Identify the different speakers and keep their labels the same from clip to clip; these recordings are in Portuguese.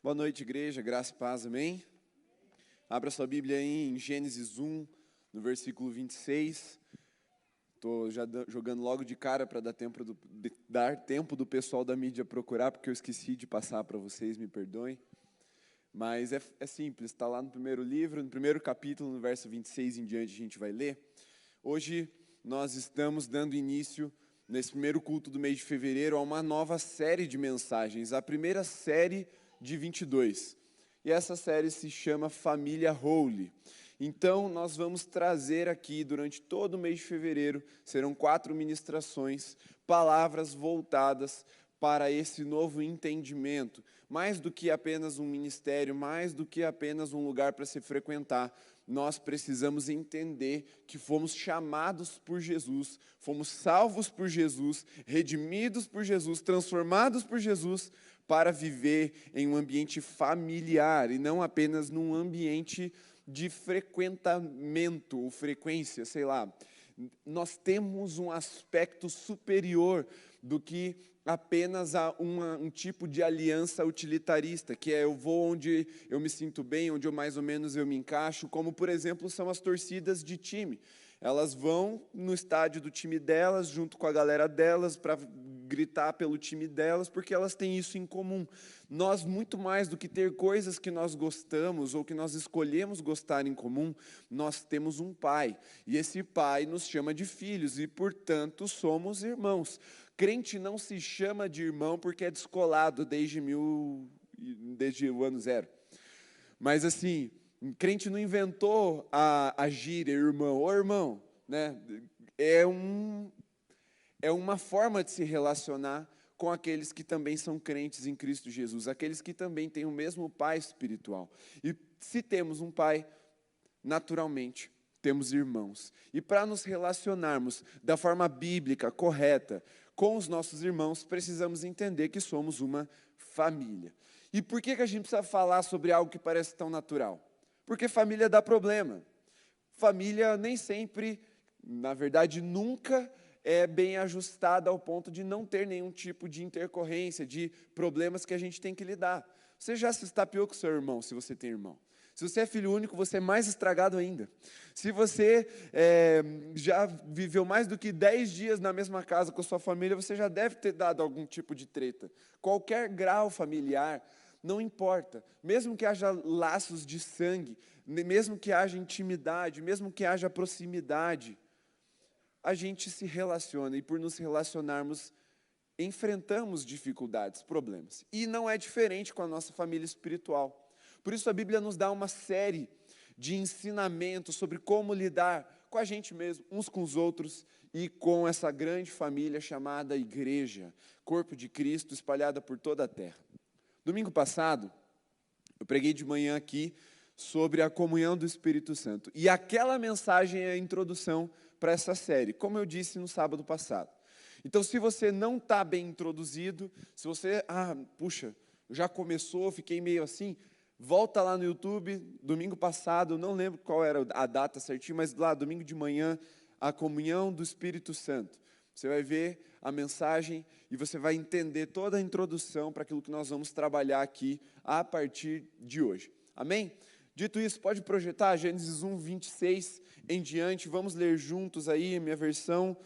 Speaker 1: Boa noite, igreja, graça e paz, amém? Abra sua Bíblia aí em Gênesis 1, no versículo 26. Estou já jogando logo de cara para dar tempo do pessoal da mídia procurar, porque eu esqueci de passar para vocês, me perdoem. Mas é simples, está lá no primeiro livro, no primeiro capítulo, no verso 26 em diante a gente vai ler. Hoje nós estamos dando início, nesse primeiro culto do mês de fevereiro, a uma nova série de mensagens, a primeira série de 22. E essa série se chama Família Holy. Então, nós vamos trazer aqui, durante todo o mês de fevereiro, serão 4 ministrações, palavras voltadas para esse novo entendimento. Mais do que apenas um ministério, mais do que apenas um lugar para se frequentar, nós precisamos entender que fomos chamados por Jesus, fomos salvos por Jesus, redimidos por Jesus, transformados por Jesus, para viver em um ambiente familiar e não apenas num ambiente de frequentamento ou frequência, sei lá. Nós temos um aspecto superior do que apenas um tipo de aliança utilitarista, que é eu vou onde eu me sinto bem, onde eu mais ou menos eu me encaixo, como, por exemplo, são as torcidas de time. Elas vão no estádio do time delas, junto com a galera delas, para gritar pelo time delas, porque elas têm isso em comum. Nós, muito mais do que ter coisas que nós gostamos ou que nós escolhemos gostar em comum, nós temos um pai. E esse pai nos chama de filhos e, portanto, somos irmãos. Crente não se chama de irmão porque é descolado desde o ano zero. Mas assim, crente não inventou a gíria irmão. Ô irmão, né? É uma forma de se relacionar com aqueles que também são crentes em Cristo Jesus, aqueles que também têm o mesmo pai espiritual. E se temos um pai, naturalmente, temos irmãos. E para nos relacionarmos da forma bíblica, correta, com os nossos irmãos, precisamos entender que somos uma família. E por que a gente precisa falar sobre algo que parece tão natural? Porque família dá problema. Família nem sempre, na verdade, nunca é bem ajustada ao ponto de não ter nenhum tipo de intercorrência, de problemas que a gente tem que lidar. Você já se estapeou com seu irmão, se você tem irmão. Se você é filho único, você é mais estragado ainda. Se você já viveu mais do que 10 dias na mesma casa com a sua família, você já deve ter dado algum tipo de treta. Qualquer grau familiar, não importa. Mesmo que haja laços de sangue, mesmo que haja intimidade, mesmo que haja proximidade, a gente se relaciona e por nos relacionarmos, enfrentamos dificuldades, problemas. E não é diferente com a nossa família espiritual. Por isso a Bíblia nos dá uma série de ensinamentos sobre como lidar com a gente mesmo, uns com os outros e com essa grande família chamada igreja, corpo de Cristo espalhada por toda a terra. Domingo passado, eu preguei de manhã aqui sobre a comunhão do Espírito Santo. E aquela mensagem é a introdução para essa série, como eu disse no sábado passado. Então, se você não está bem introduzido, se você, já começou, fiquei meio assim, volta lá no YouTube, domingo passado, eu não lembro qual era a data certinho, mas lá, domingo de manhã, a comunhão do Espírito Santo. Você vai ver a mensagem e você vai entender toda a introdução para aquilo que nós vamos trabalhar aqui a partir de hoje. Amém? Dito isso, pode projetar Gênesis 1, 26 em diante. Vamos ler juntos aí a minha versão.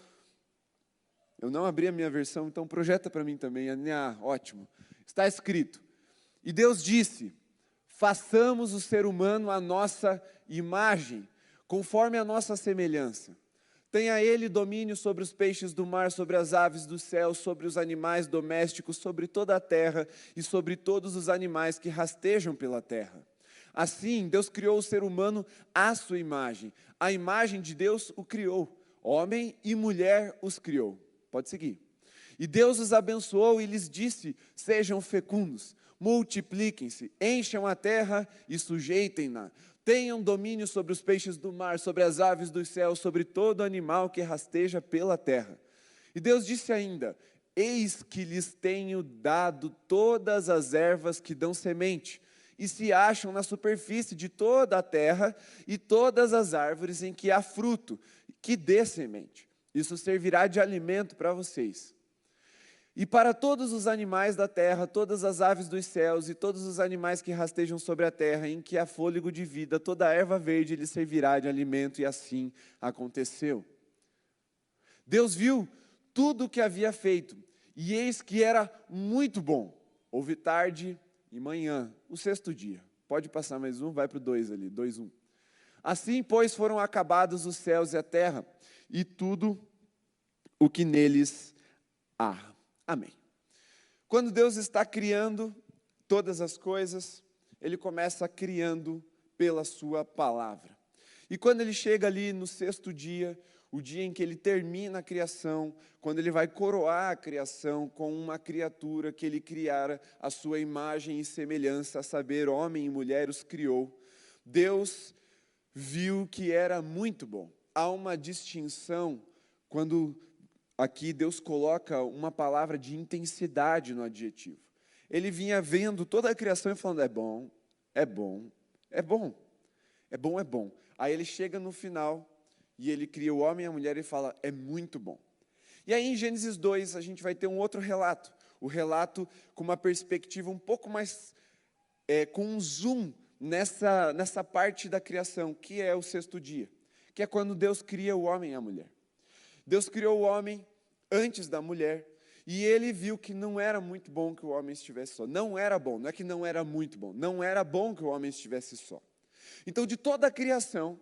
Speaker 1: Eu não abri a minha versão, então projeta para mim também. Ótimo. Está escrito: E Deus disse: façamos o ser humano à nossa imagem, conforme a nossa semelhança. Tenha ele domínio sobre os peixes do mar, sobre as aves do céu, sobre os animais domésticos, sobre toda a terra e sobre todos os animais que rastejam pela terra. Assim, Deus criou o ser humano à sua imagem. A imagem de Deus o criou. Homem e mulher os criou. Pode seguir. E Deus os abençoou e lhes disse: sejam fecundos, multipliquem-se, encham a terra e sujeitem-na. Tenham domínio sobre os peixes do mar, sobre as aves dos céus, sobre todo animal que rasteja pela terra. E Deus disse ainda: eis que lhes tenho dado todas as ervas que dão semente, e se acham na superfície de toda a terra, e todas as árvores em que há fruto, que dê semente. Isso servirá de alimento para vocês. E para todos os animais da terra, todas as aves dos céus e todos os animais que rastejam sobre a terra, em que há fôlego de vida, toda a erva verde lhe servirá de alimento, e assim aconteceu. Deus viu tudo o que havia feito, e eis que era muito bom. Houve tarde e manhã, o sexto dia. Pode passar mais um, vai para o 2 ali, 2, 1. Assim, pois, foram acabados os céus e a terra, e tudo o que neles há. Amém. Quando Deus está criando todas as coisas, Ele começa criando pela sua palavra. E quando Ele chega ali no sexto dia, o dia em que Ele termina a criação, quando Ele vai coroar a criação com uma criatura que Ele criara à sua imagem e semelhança, a saber, homem e mulher os criou, Deus viu que era muito bom. Há uma distinção quando aqui Deus coloca uma palavra de intensidade no adjetivo. Ele vinha vendo toda a criação e falando, é bom, é bom, é bom, é bom, é bom. Aí ele chega no final e ele cria o homem e a mulher e fala, é muito bom. E aí em Gênesis 2 a gente vai ter um outro relato, o relato com uma perspectiva um pouco mais, com um zoom nessa parte da criação, que é o sexto dia, que é quando Deus cria o homem e a mulher. Deus criou o homem antes da mulher, e ele viu que não era muito bom que o homem estivesse só. Não era bom, não é que não era muito bom, não era bom que o homem estivesse só. Então, de toda a criação,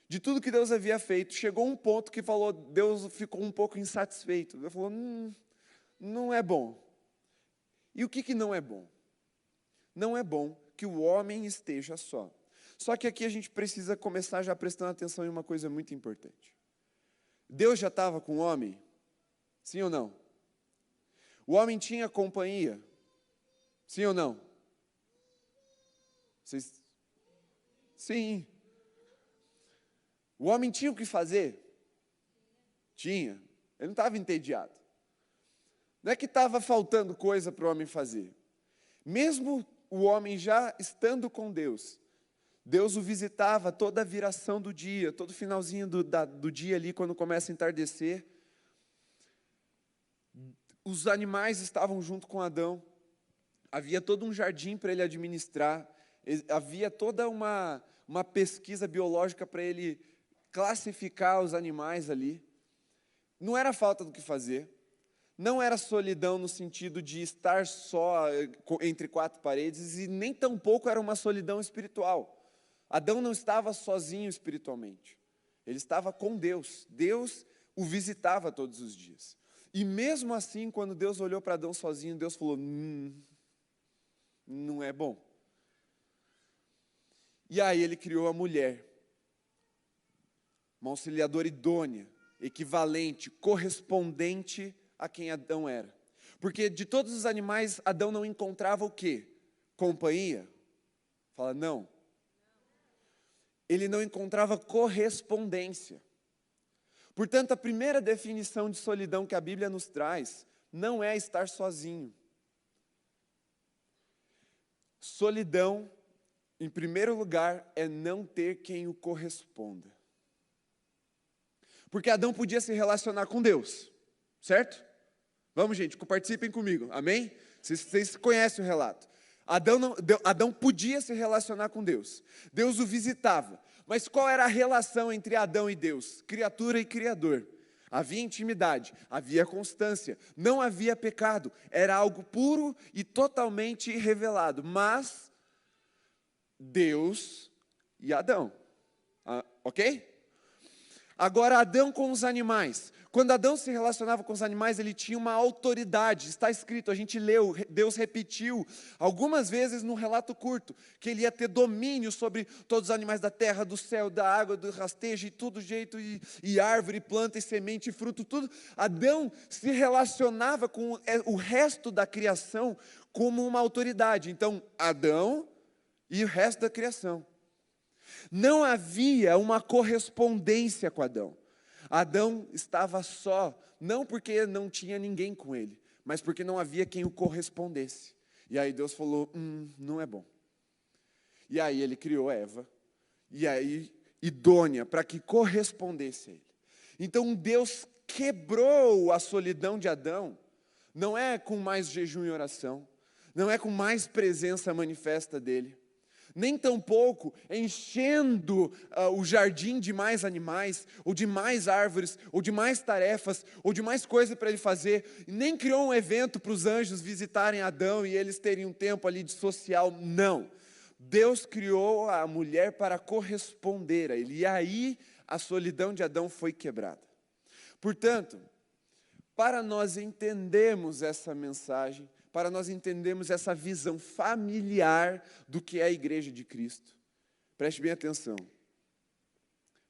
Speaker 1: de tudo que Deus havia feito, chegou um ponto que Deus ficou um pouco insatisfeito. Deus falou, não é bom. E o que não é bom? Não é bom que o homem esteja só. Só que aqui a gente precisa começar já prestando atenção em uma coisa muito importante. Deus já estava com o homem? Sim ou não? O homem tinha companhia? Sim ou não? Vocês... Sim. O homem tinha o que fazer? Tinha. Ele não estava entediado. Não é que estava faltando coisa para o homem fazer. Mesmo o homem já estando com Deus, Deus o visitava toda a viração do dia, todo finalzinho do dia ali, quando começa a entardecer. Os animais estavam junto com Adão. Havia todo um jardim para ele administrar. Havia toda uma pesquisa biológica para ele classificar os animais ali. Não era falta do que fazer. Não era solidão no sentido de estar só entre quatro paredes, e nem tampouco era uma solidão espiritual. Adão não estava sozinho espiritualmente. Ele estava com Deus. Deus o visitava todos os dias. E mesmo assim, quando Deus olhou para Adão sozinho, Deus falou, não é bom. E aí ele criou a mulher. Uma auxiliadora idônea, equivalente, correspondente a quem Adão era. Porque de todos os animais, Adão não encontrava o quê? Companhia? Fala, não. Ele não encontrava correspondência. Portanto, a primeira definição de solidão que a Bíblia nos traz não é estar sozinho. Solidão, em primeiro lugar, é não ter quem o corresponda. Porque Adão podia se relacionar com Deus, certo? Vamos, gente, participem comigo, amém? Vocês conhecem o relato. Adão podia se relacionar com Deus. Deus o visitava. Mas qual era a relação entre Adão e Deus? Criatura e Criador. Havia intimidade, havia constância, não havia pecado. Era algo puro e totalmente revelado. Mas Deus e Adão. Ok? Agora, Adão com os animais. Quando Adão se relacionava com os animais, ele tinha uma autoridade. Está escrito, a gente leu, Deus repetiu algumas vezes num relato curto, que ele ia ter domínio sobre todos os animais da terra, do céu, da água, do rastejo, e tudo jeito, e árvore, planta, e semente, e fruto, tudo. Adão se relacionava com o resto da criação como uma autoridade. Então, Adão e o resto da criação. Não havia uma correspondência com Adão. Adão estava só, não porque não tinha ninguém com ele, mas porque não havia quem o correspondesse. E aí Deus falou, não é bom. E aí ele criou Eva, e aí idônea, para que correspondesse a ele. Então Deus quebrou a solidão de Adão, não é com mais jejum e oração, não é com mais presença manifesta dele, nem tampouco enchendo o jardim de mais animais, ou de mais árvores, ou de mais tarefas, ou de mais coisas para ele fazer, nem criou um evento para os anjos visitarem Adão e eles terem um tempo ali de social, não. Deus criou a mulher para corresponder a ele, e aí a solidão de Adão foi quebrada. Portanto, para nós entendermos essa mensagem, para nós entendermos essa visão familiar do que é a igreja de Cristo, preste bem atenção,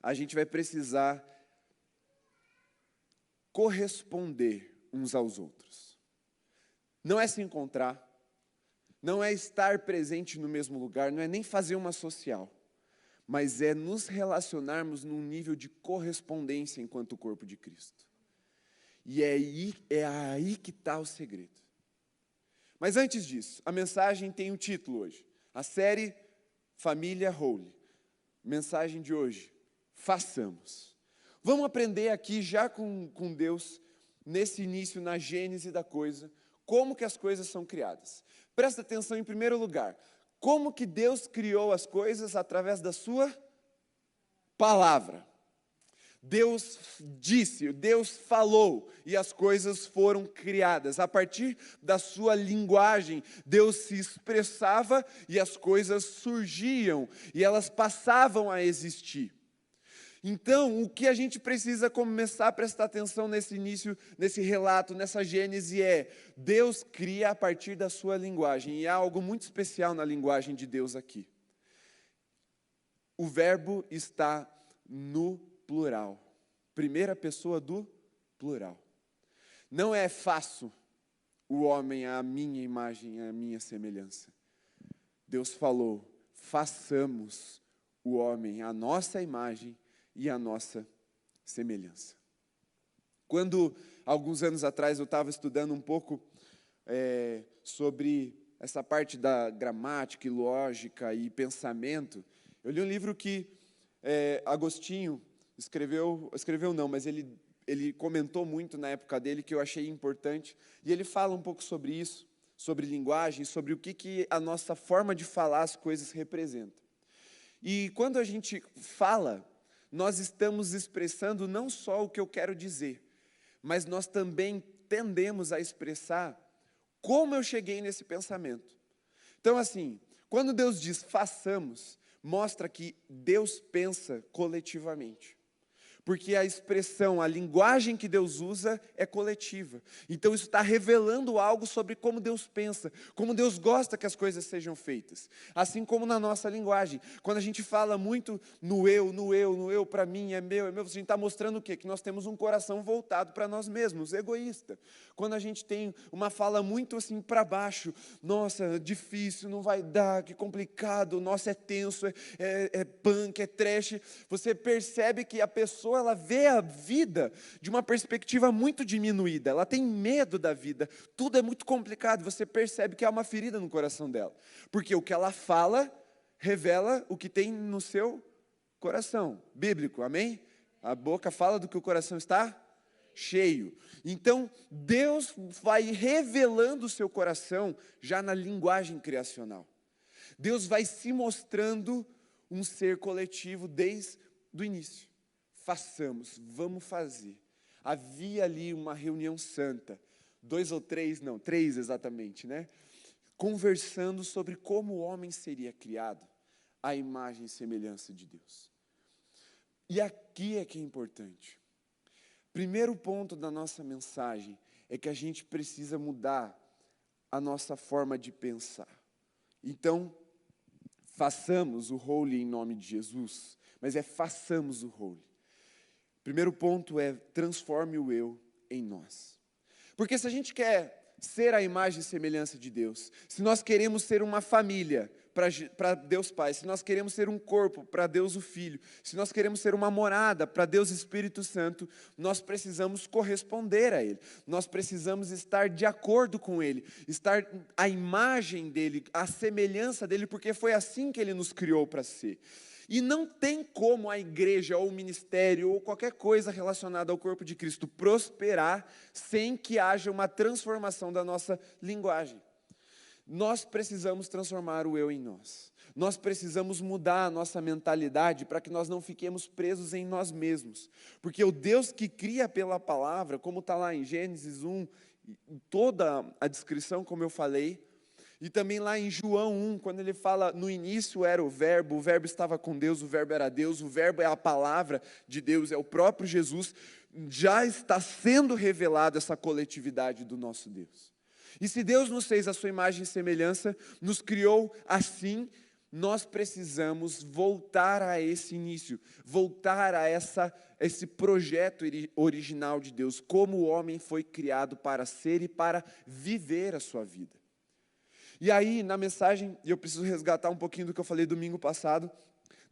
Speaker 1: a gente vai precisar corresponder uns aos outros. Não é se encontrar, não é estar presente no mesmo lugar, não é nem fazer uma social, mas é nos relacionarmos num nível de correspondência enquanto corpo de Cristo. E é aí que está o segredo. Mas antes disso, a mensagem tem um título hoje. A série Família Holy. Mensagem de hoje, façamos. Vamos aprender aqui já com Deus, nesse início, na gênese da coisa, como que as coisas são criadas. Presta atenção em primeiro lugar, como que Deus criou as coisas através da sua palavra. Deus disse, Deus falou, e as coisas foram criadas. A partir da sua linguagem, Deus se expressava e as coisas surgiam, e elas passavam a existir. Então, o que a gente precisa começar a prestar atenção nesse início, nesse relato, nessa gênese é, Deus cria a partir da sua linguagem, e há algo muito especial na linguagem de Deus aqui. O verbo está no plural, primeira pessoa do plural. Não é faço o homem à minha imagem, à minha semelhança. Deus falou, façamos o homem à nossa imagem e à nossa semelhança. Quando, alguns anos atrás, eu estava estudando um pouco sobre essa parte da gramática e lógica e pensamento, eu li um livro que Agostinho escreveu não, mas ele comentou muito na época dele, que eu achei importante, e ele fala um pouco sobre isso, sobre linguagem, sobre o que a nossa forma de falar as coisas representa. E quando a gente fala, nós estamos expressando não só o que eu quero dizer, mas nós também tendemos a expressar como eu cheguei nesse pensamento. Então, assim, quando Deus diz façamos, mostra que Deus pensa coletivamente. Porque a expressão, a linguagem que Deus usa é coletiva. Então isso está revelando algo sobre como Deus pensa, como Deus gosta que as coisas sejam feitas. Assim como na nossa linguagem. Quando a gente fala muito no eu, para mim, é meu, a gente está mostrando o quê? Que nós temos um coração voltado para nós mesmos, egoísta. Quando a gente tem uma fala muito assim para baixo, nossa, difícil, não vai dar, que complicado, nossa, é tenso, é punk, é trash, você percebe que a pessoa ela vê a vida de uma perspectiva muito diminuída, ela tem medo da vida, tudo é muito complicado, você percebe que há uma ferida no coração dela, porque o que ela fala revela o que tem no seu coração, bíblico, amém? A boca fala do que o coração está cheio. Então, Deus vai revelando o seu coração já na linguagem criacional. Deus vai se mostrando um ser coletivo desde o início. Façamos, vamos fazer. Havia ali uma reunião santa, 2 ou 3, não, 3 exatamente, né? Conversando sobre como o homem seria criado à imagem e semelhança de Deus. E aqui é que é importante. Primeiro ponto da nossa mensagem é que a gente precisa mudar a nossa forma de pensar. Então, façamos o holy em nome de Jesus, mas façamos o holy. Primeiro ponto é, transforme o eu em nós. Porque se a gente quer ser a imagem e semelhança de Deus, se nós queremos ser uma família para Deus Pai, se nós queremos ser um corpo para Deus o Filho, se nós queremos ser uma morada para Deus Espírito Santo, nós precisamos corresponder a Ele, nós precisamos estar de acordo com Ele, estar à imagem dEle, à semelhança dEle, porque foi assim que Ele nos criou para ser. E não tem como a igreja, ou o ministério, ou qualquer coisa relacionada ao corpo de Cristo prosperar sem que haja uma transformação da nossa linguagem. Nós precisamos transformar o eu em nós. Nós precisamos mudar a nossa mentalidade para que nós não fiquemos presos em nós mesmos. Porque o Deus que cria pela palavra, como está lá em Gênesis 1, toda a descrição, como eu falei, e também lá em João 1, quando ele fala, no início era o verbo estava com Deus, o verbo era Deus, o verbo é a palavra de Deus, é o próprio Jesus, já está sendo revelado essa coletividade do nosso Deus. E se Deus nos fez a sua imagem e semelhança, nos criou assim, nós precisamos voltar a esse início, voltar a esse projeto original de Deus, como o homem foi criado para ser e para viver a sua vida. E aí, na mensagem, e eu preciso resgatar um pouquinho do que eu falei domingo passado,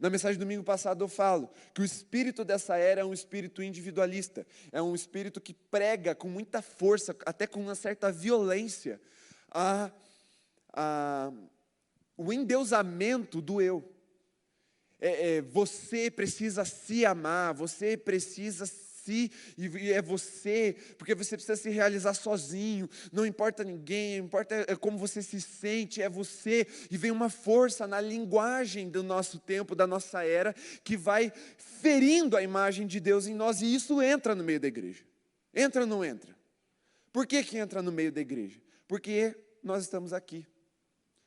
Speaker 1: na mensagem do domingo passado eu falo que o espírito dessa era é um espírito individualista, é um espírito que prega com muita força, até com uma certa violência, o endeusamento do eu. Você precisa se amar, você precisa e é você, porque você precisa se realizar sozinho, não importa ninguém, importa como você se sente, é você, e vem uma força na linguagem do nosso tempo, da nossa era, que vai ferindo a imagem de Deus em nós, e isso entra no meio da igreja. Entra ou não entra? Por que entra no meio da igreja? Porque nós estamos aqui,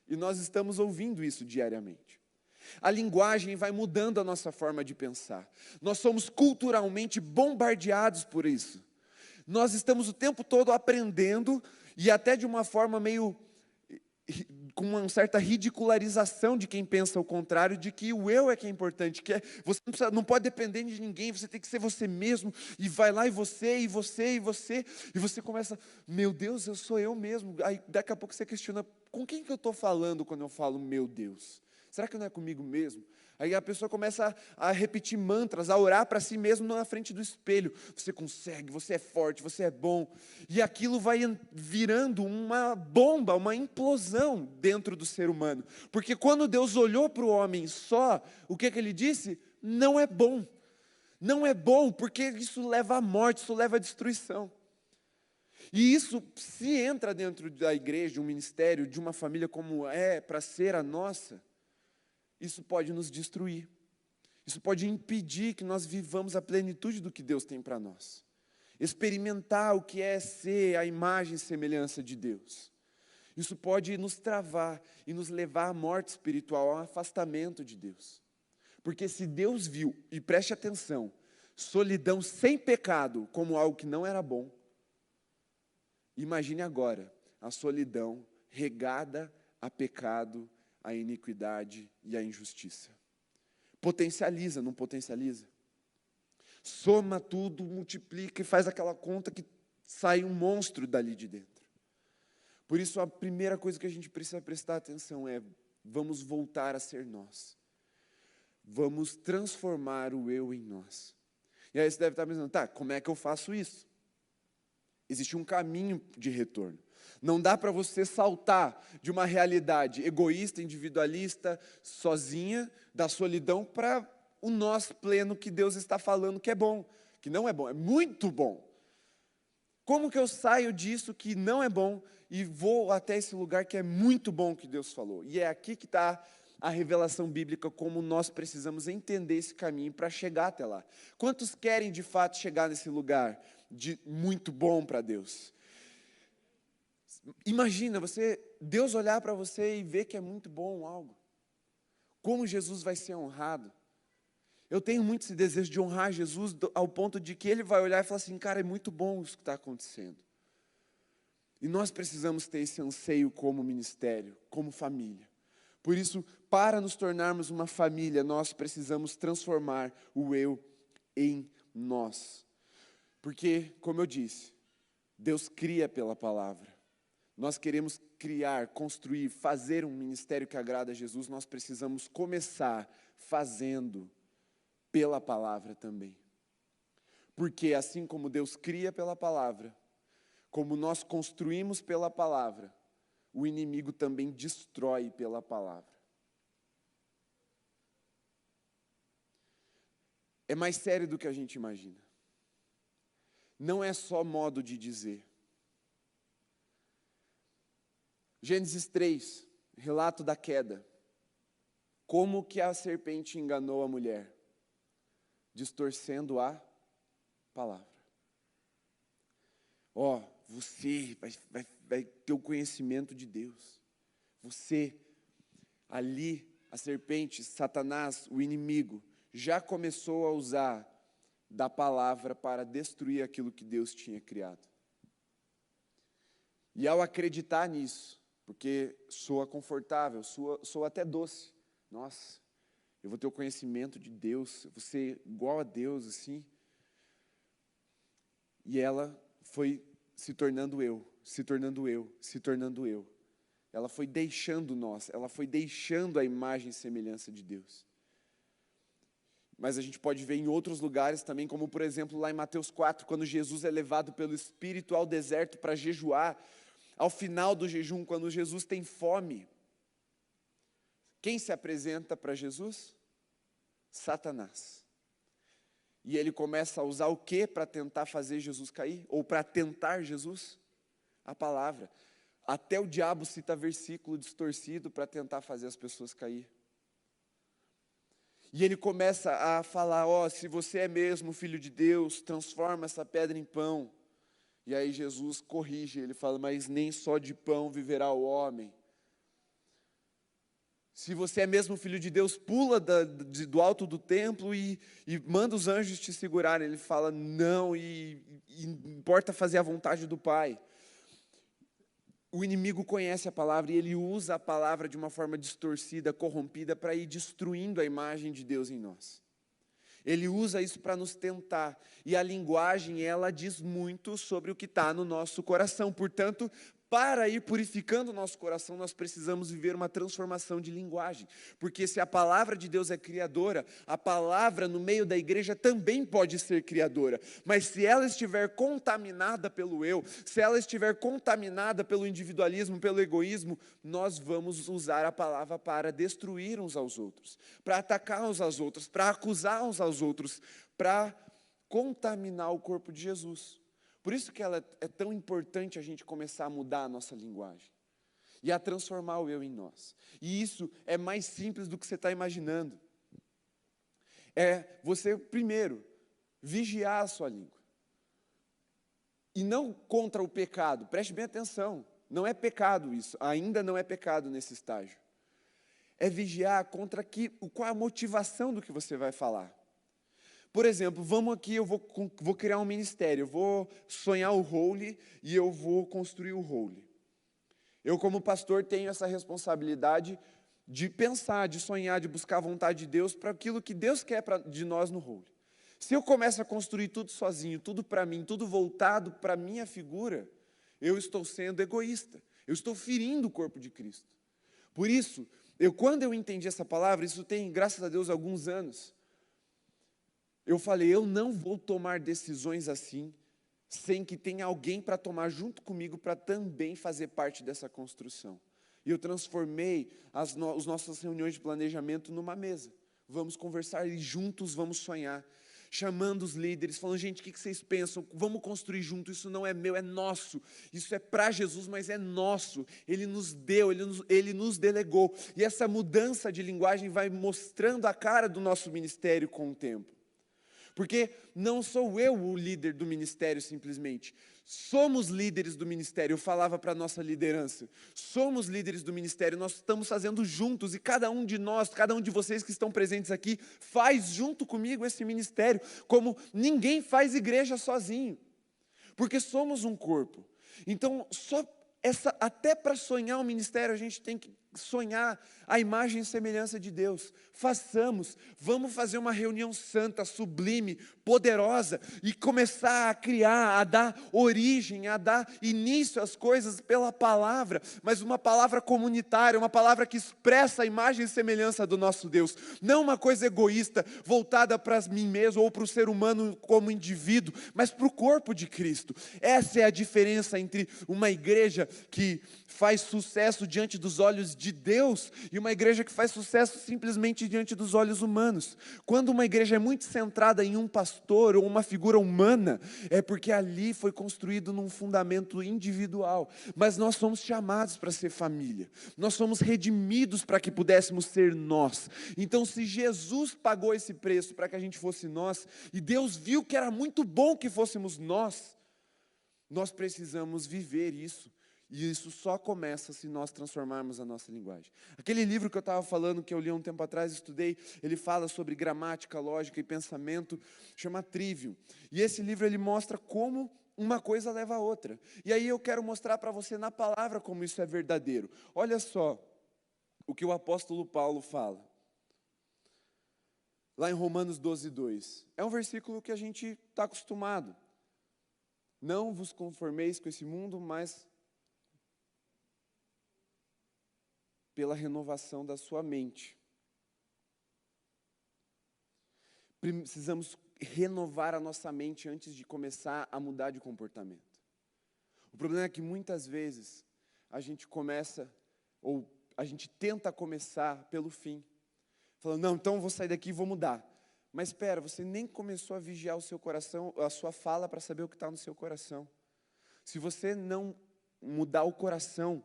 Speaker 1: e nós estamos ouvindo isso diariamente. A linguagem vai mudando a nossa forma de pensar. Nós somos culturalmente bombardeados por isso. Nós estamos o tempo todo aprendendo, e até de uma forma meio com uma certa ridicularização de quem pensa o contrário, de que o eu é que é importante, que você não pode depender de ninguém, você tem que ser você mesmo, e vai lá e você começa, meu Deus, eu sou eu mesmo. Aí daqui a pouco você questiona, com quem que eu estou falando quando eu falo meu Deus? Será que não é comigo mesmo? Aí a pessoa começa a repetir mantras, a orar para si mesmo na frente do espelho. Você consegue, você é forte, você é bom. E aquilo vai virando uma bomba, uma implosão dentro do ser humano. Porque quando Deus olhou para o homem só, o que ele disse? Não é bom. Não é bom, porque isso leva à morte, isso leva à destruição. E isso, se entra dentro da igreja, de um ministério, de uma família como é para ser a nossa, isso pode nos destruir. Isso pode impedir que nós vivamos a plenitude do que Deus tem para nós. Experimentar o que é ser a imagem e semelhança de Deus. Isso pode nos travar e nos levar à morte espiritual, ao afastamento de Deus. Porque se Deus viu, e preste atenção, solidão sem pecado como algo que não era bom, imagine agora a solidão regada a pecado, a iniquidade e a injustiça. Potencializa, não potencializa? Soma tudo, multiplica e faz aquela conta que sai um monstro dali de dentro. Por isso a primeira coisa que a gente precisa prestar atenção é, vamos voltar a ser nós. Vamos transformar o eu em nós. E aí você deve estar pensando, tá, como é que eu faço isso? Existe um caminho de retorno. Não dá para você saltar de uma realidade egoísta, individualista, sozinha, da solidão, para o nós pleno que Deus está falando que é bom, que não é bom, é muito bom. Como que eu saio disso que não é bom e vou até esse lugar que é muito bom que Deus falou? E é aqui que está a revelação bíblica, como nós precisamos entender esse caminho para chegar até lá. Quantos querem de fato chegar nesse lugar de muito bom para Deus? Imagina Deus olhar para você e ver que é muito bom algo. Como Jesus vai ser honrado. Eu tenho muito esse desejo de honrar Jesus ao ponto de que Ele vai olhar e falar assim, cara, é muito bom isso que está acontecendo. E nós precisamos ter esse anseio como ministério, como família. Por isso, para nos tornarmos uma família, nós precisamos transformar o eu em nós. Porque, como eu disse, Deus cria pela palavra. nós queremos criar, construir, fazer um ministério que agrada a Jesus, nós precisamos começar fazendo pela palavra também. Porque assim como Deus cria pela palavra, como nós construímos pela palavra, o inimigo também destrói pela palavra. É mais sério do que a gente imagina. Não é só modo de dizer. Gênesis 3, relato da queda. Como que a serpente enganou a mulher? Distorcendo a palavra. Você vai ter o conhecimento de Deus. Você, ali, a serpente, Satanás, o inimigo, já começou a usar da palavra para destruir aquilo que Deus tinha criado. E ao acreditar nisso, porque soa confortável, soa até doce. Nossa, eu vou ter o conhecimento de Deus, vou ser igual a Deus, assim. E ela foi se tornando eu. Ela foi deixando nós, ela foi deixando a imagem e semelhança de Deus. Mas a gente pode ver em outros lugares também, como por exemplo lá em Mateus 4, quando Jesus é levado pelo Espírito ao deserto para jejuar. Ao final do jejum, quando Jesus tem fome, quem se apresenta para Jesus? Satanás. E ele começa a usar o que para tentar fazer Jesus cair? Ou para tentar Jesus? A palavra. Até o diabo cita versículo distorcido para tentar fazer as pessoas cair. E ele começa a falar, se você é mesmo filho de Deus, transforma essa pedra em pão. E aí Jesus corrige, ele fala, mas nem só de pão viverá o homem. Se você é mesmo filho de Deus, pula do alto do templo e manda os anjos te segurarem. Ele fala, não, e importa fazer a vontade do Pai. O inimigo conhece a palavra e ele usa a palavra de uma forma distorcida, corrompida, para ir destruindo a imagem de Deus em nós. Ele usa isso para nos tentar. E a linguagem, ela diz muito sobre o que está no nosso coração. Portanto, para ir purificando o nosso coração, nós precisamos viver uma transformação de linguagem. Porque se a palavra de Deus é criadora, a palavra no meio da igreja também pode ser criadora. Mas se ela estiver contaminada pelo eu, se ela estiver contaminada pelo individualismo, pelo egoísmo, nós vamos usar a palavra para destruir uns aos outros, para atacar uns aos outros, para acusar uns aos outros, para contaminar o corpo de Jesus. Por isso que ela é tão importante a gente começar a mudar a nossa linguagem e a transformar o eu em nós. E isso é mais simples do que você está imaginando. É você, primeiro, vigiar a sua língua. E não contra o pecado, preste bem atenção, não é pecado isso, ainda não é pecado nesse estágio. É vigiar contra qual é a motivação do que você vai falar. Por exemplo, vamos aqui, eu vou criar um ministério, eu vou sonhar o Holy e eu vou construir o Holy. Eu, como pastor, tenho essa responsabilidade de pensar, de sonhar, de buscar a vontade de Deus para aquilo que Deus quer de nós no Holy. Se eu começo a construir tudo sozinho, tudo para mim, tudo voltado para a minha figura, eu estou sendo egoísta, eu estou ferindo o corpo de Cristo. Por isso, quando eu entendi essa palavra, isso tem, graças a Deus, alguns anos, eu falei, eu não vou tomar decisões assim, sem que tenha alguém para tomar junto comigo para também fazer parte dessa construção. E eu transformei as nossas reuniões de planejamento numa mesa. Vamos conversar e juntos vamos sonhar. Chamando os líderes, falando, gente, o que vocês pensam? Vamos construir junto, isso não é meu, é nosso. Isso é para Jesus, mas é nosso. Ele nos deu, Ele nos delegou. E essa mudança de linguagem vai mostrando a cara do nosso ministério com o tempo. Porque não sou eu o líder do ministério simplesmente. Somos líderes do ministério. Eu falava para a nossa liderança. Somos líderes do ministério. Nós estamos fazendo juntos. E cada um de nós, cada um de vocês que estão presentes aqui, faz junto comigo esse ministério. Como ninguém faz igreja sozinho. Porque somos um corpo. Então, até para sonhar um ministério, a gente tem que sonhar a imagem e semelhança de Deus. Façamos, vamos fazer uma reunião santa, sublime, poderosa e começar a criar, a dar origem, a dar início às coisas pela palavra, mas uma palavra comunitária, uma palavra que expressa a imagem e semelhança do nosso Deus. Não uma coisa egoísta, voltada para mim mesmo ou para o ser humano como indivíduo, mas para o corpo de Cristo. Essa é a diferença entre uma igreja que faz sucesso diante dos olhos de Deus e uma igreja que faz sucesso simplesmente diante dos olhos humanos. Quando uma igreja é muito centrada em um pastor ou uma figura humana, é porque ali foi construído num fundamento individual. Mas nós somos chamados para ser família. Nós somos redimidos para que pudéssemos ser nós. Então, se Jesus pagou esse preço para que a gente fosse nós, e Deus viu que era muito bom que fôssemos nós precisamos viver isso. E isso só começa se nós transformarmos a nossa linguagem. Aquele livro que eu estava falando, que eu li um tempo atrás, estudei, ele fala sobre gramática, lógica e pensamento, chama Trivium. E esse livro ele mostra como uma coisa leva a outra. E aí eu quero mostrar para você na palavra como isso é verdadeiro. Olha só o que o apóstolo Paulo fala. Lá em Romanos 12:2. É um versículo que a gente está acostumado. Não vos conformeis com esse mundo, mas pela renovação da sua mente. Precisamos renovar a nossa mente antes de começar a mudar de comportamento. O problema é que muitas vezes a gente começa, ou a gente tenta começar pelo fim. Falando, não, então eu vou sair daqui e vou mudar. Mas espera, você nem começou a vigiar o seu coração, a sua fala para saber o que está no seu coração. Se você não mudar o coração,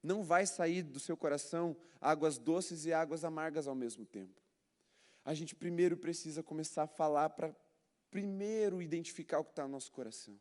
Speaker 1: não vai sair do seu coração águas doces e águas amargas ao mesmo tempo. A gente primeiro precisa começar a falar para primeiro identificar o que está no nosso coração.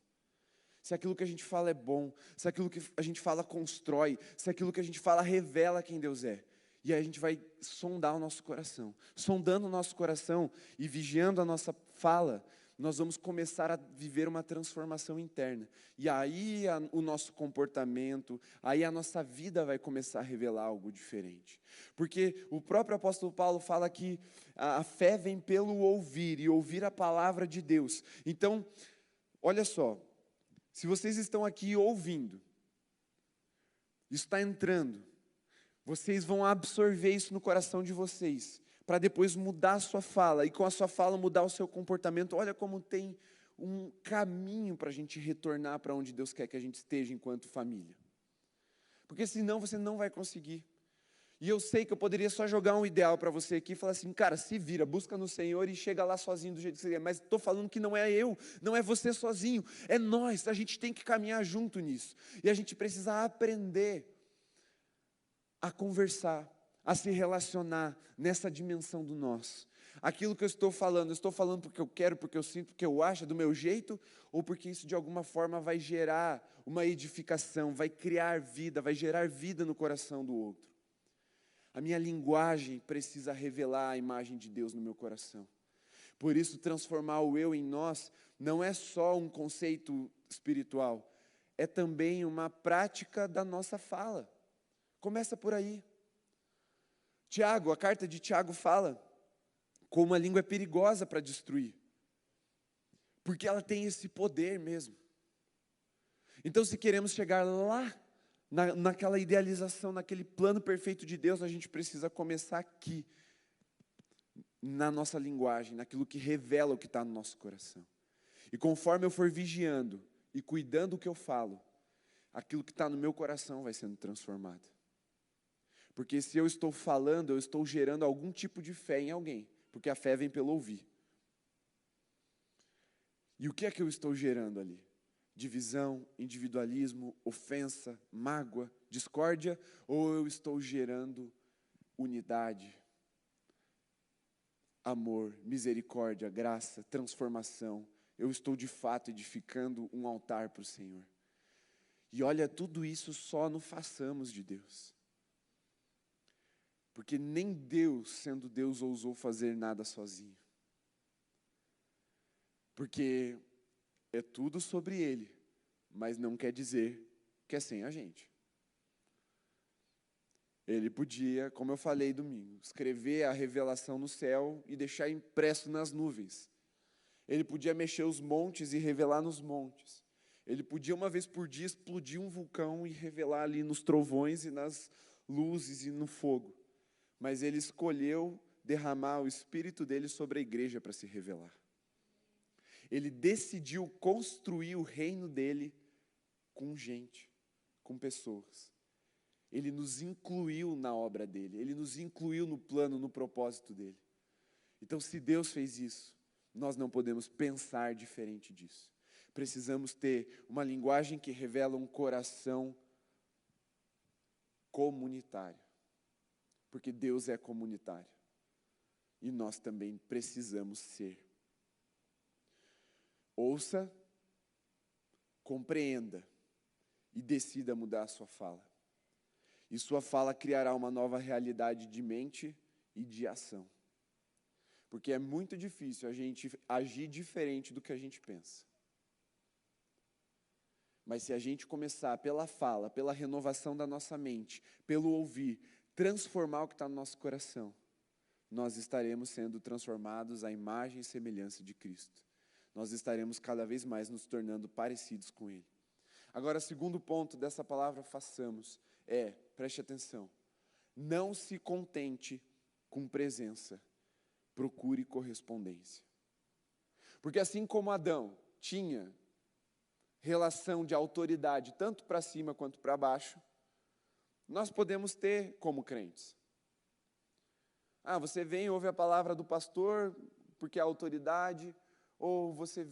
Speaker 1: Se aquilo que a gente fala é bom, se aquilo que a gente fala constrói, se aquilo que a gente fala revela quem Deus é. E aí a gente vai sondar o nosso coração. Sondando o nosso coração e vigiando a nossa fala, nós vamos começar a viver uma transformação interna. E aí o nosso comportamento, aí a nossa vida vai começar a revelar algo diferente. Porque o próprio apóstolo Paulo fala que a fé vem pelo ouvir, e ouvir a palavra de Deus. Então, olha só, se vocês estão aqui ouvindo, isso está entrando, vocês vão absorver isso no coração de vocês, para depois mudar a sua fala, e com a sua fala mudar o seu comportamento. Olha como tem um caminho para a gente retornar para onde Deus quer que a gente esteja enquanto família. Porque senão você não vai conseguir. E eu sei que eu poderia só jogar um ideal para você aqui e falar assim, cara, se vira, busca no Senhor e chega lá sozinho do jeito que você quer. Mas estou falando que não é eu, não é você sozinho, é nós, a gente tem que caminhar junto nisso. E a gente precisa aprender a conversar, a se relacionar nessa dimensão do nós. Aquilo que eu estou falando porque eu quero, porque eu sinto, porque eu acho, do meu jeito, ou porque isso de alguma forma vai gerar uma edificação, vai criar vida, vai gerar vida no coração do outro. A minha linguagem precisa revelar a imagem de Deus no meu coração. Por isso, transformar o eu em nós não é só um conceito espiritual, é também uma prática da nossa fala. Começa por aí. Tiago, a carta de Tiago fala como a língua é perigosa para destruir, porque ela tem esse poder mesmo. Então, se queremos chegar lá, naquela idealização, naquele plano perfeito de Deus, a gente precisa começar aqui, na nossa linguagem, naquilo que revela o que está no nosso coração. E conforme eu for vigiando e cuidando do que eu falo, aquilo que está no meu coração vai sendo transformado. Porque se eu estou falando, eu estou gerando algum tipo de fé em alguém, porque a fé vem pelo ouvir. E o que é que eu estou gerando ali? Divisão, individualismo, ofensa, mágoa, discórdia, ou eu estou gerando unidade, amor, misericórdia, graça, transformação? Eu estou de fato edificando um altar para o Senhor. E olha, tudo isso só não façamos de Deus. Porque nem Deus, sendo Deus, ousou fazer nada sozinho. Porque é tudo sobre Ele, mas não quer dizer que é sem a gente. Ele podia, como eu falei domingo, escrever a revelação no céu e deixar impresso nas nuvens. Ele podia mexer os montes e revelar nos montes. Ele podia, uma vez por dia, explodir um vulcão e revelar ali nos trovões e nas luzes e no fogo. Mas ele escolheu derramar o Espírito dele sobre a igreja para se revelar. Ele decidiu construir o reino dele com gente, com pessoas. Ele nos incluiu na obra dele, ele nos incluiu no plano, no propósito dele. Então, se Deus fez isso, nós não podemos pensar diferente disso. Precisamos ter uma linguagem que revela um coração comunitário. Porque Deus é comunitário. E nós também precisamos ser. Ouça, compreenda e decida mudar a sua fala. E sua fala criará uma nova realidade de mente e de ação. Porque é muito difícil a gente agir diferente do que a gente pensa. Mas se a gente começar pela fala, pela renovação da nossa mente, pelo ouvir, transformar o que está no nosso coração, nós estaremos sendo transformados à imagem e semelhança de Cristo. Nós estaremos cada vez mais nos tornando parecidos com Ele. Agora, segundo ponto dessa palavra façamos preste atenção, não se contente com presença, procure correspondência. Porque assim como Adão tinha relação de autoridade, tanto para cima quanto para baixo, nós podemos ter como crentes. Você vem e ouve a palavra do pastor, porque é autoridade, ou você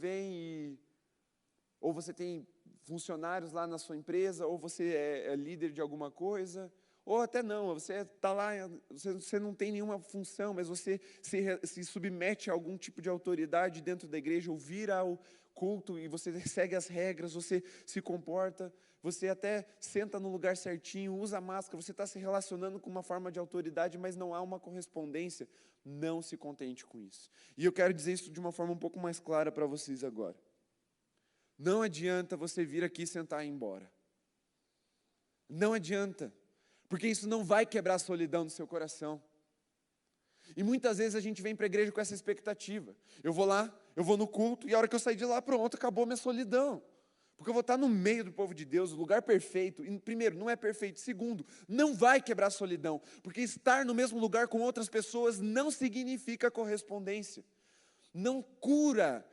Speaker 1: ou você tem funcionários lá na sua empresa, ou você é líder de alguma coisa, ou até não, você está lá, você não tem nenhuma função, mas você se submete a algum tipo de autoridade dentro da igreja, ou vira ao culto e você segue as regras, você se comporta, você até senta no lugar certinho, usa máscara, você está se relacionando com uma forma de autoridade, mas não há uma correspondência. Não se contente com isso. E eu quero dizer isso de uma forma um pouco mais clara para vocês agora. Não adianta você vir aqui, sentar e ir embora. Não adianta, porque isso não vai quebrar a solidão do seu coração. E muitas vezes a gente vem para a igreja com essa expectativa. Eu vou lá, eu vou no culto, e a hora que eu sair de lá, pronto, acabou a minha solidão. Porque eu vou estar no meio do povo de Deus, o lugar perfeito. E, primeiro, não é perfeito. Segundo, não vai quebrar a solidão. Porque estar no mesmo lugar com outras pessoas não significa correspondência. Não cura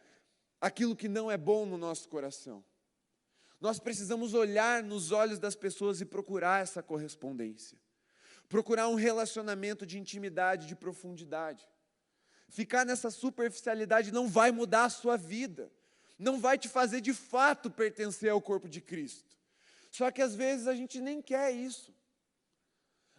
Speaker 1: aquilo que não é bom no nosso coração. Nós precisamos olhar nos olhos das pessoas e procurar essa correspondência. Procurar um relacionamento de intimidade, de profundidade. Ficar nessa superficialidade não vai mudar a sua vida. Não vai te fazer de fato pertencer ao corpo de Cristo. Só que às vezes a gente nem quer isso.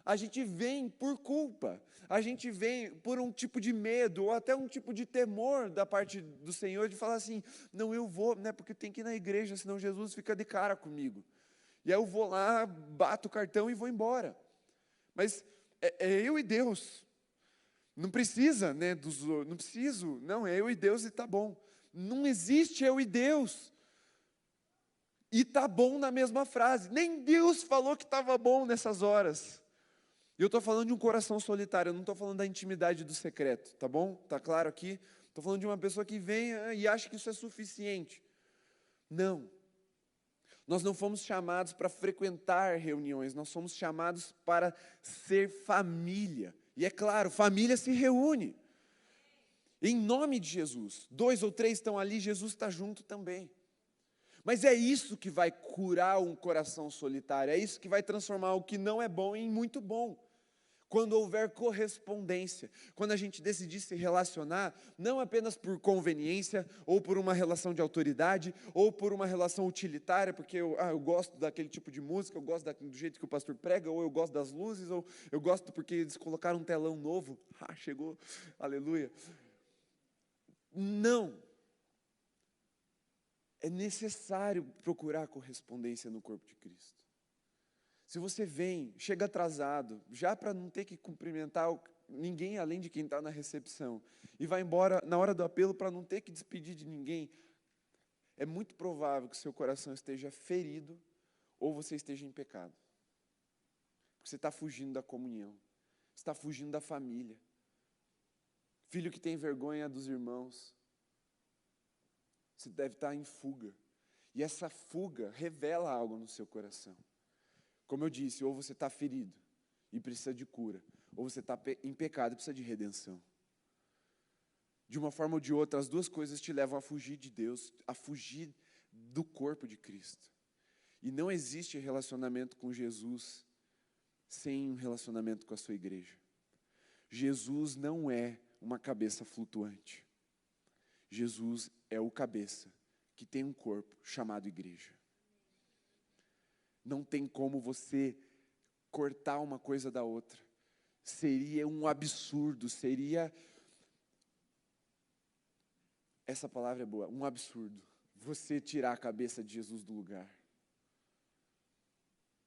Speaker 1: A gente vem por culpa. A gente vem por um tipo de medo ou até um tipo de temor da parte do Senhor de falar assim, não, eu vou, né, porque eu tenho que ir na igreja, senão Jesus fica de cara comigo. E aí eu vou lá, bato o cartão e vou embora. Mas é eu e Deus. Não precisa, né, não preciso, não, é eu e Deus e tá bom. Não existe eu e Deus. E tá bom na mesma frase. Nem Deus falou que estava bom nessas horas. E eu estou falando de um coração solitário, eu não estou falando da intimidade do secreto, tá bom? Tá claro aqui? Estou falando de uma pessoa que vem e acha que isso é suficiente. Não. Nós não fomos chamados para frequentar reuniões, nós fomos chamados para ser família. E é claro, família se reúne. Em nome de Jesus. 2 ou 3 estão ali, Jesus está junto também. Mas é isso que vai curar um coração solitário, é isso que vai transformar o que não é bom em muito bom. Quando houver correspondência, quando a gente decidir se relacionar, não apenas por conveniência, ou por uma relação de autoridade, ou por uma relação utilitária, porque eu gosto daquele tipo de música, eu gosto do jeito que o pastor prega, ou eu gosto das luzes, ou eu gosto porque eles colocaram um telão novo, chegou, aleluia. Não. É necessário procurar correspondência no corpo de Cristo. Se você vem, chega atrasado, já para não ter que cumprimentar ninguém além de quem está na recepção, e vai embora na hora do apelo para não ter que despedir de ninguém, é muito provável que seu coração esteja ferido ou você esteja em pecado. Você está fugindo da comunhão. Você está fugindo da família. Filho que tem vergonha dos irmãos. Você deve estar em fuga. E essa fuga revela algo no seu coração. Como eu disse, ou você está ferido e precisa de cura, ou você está em pecado e precisa de redenção. De uma forma ou de outra, as duas coisas te levam a fugir de Deus, a fugir do corpo de Cristo. E não existe relacionamento com Jesus sem um relacionamento com a sua igreja. Jesus não é uma cabeça flutuante. Jesus é o cabeça que tem um corpo chamado igreja. Não tem como você cortar uma coisa da outra. Seria um absurdo, seria... Essa palavra é boa, um absurdo. Você tirar a cabeça de Jesus do lugar.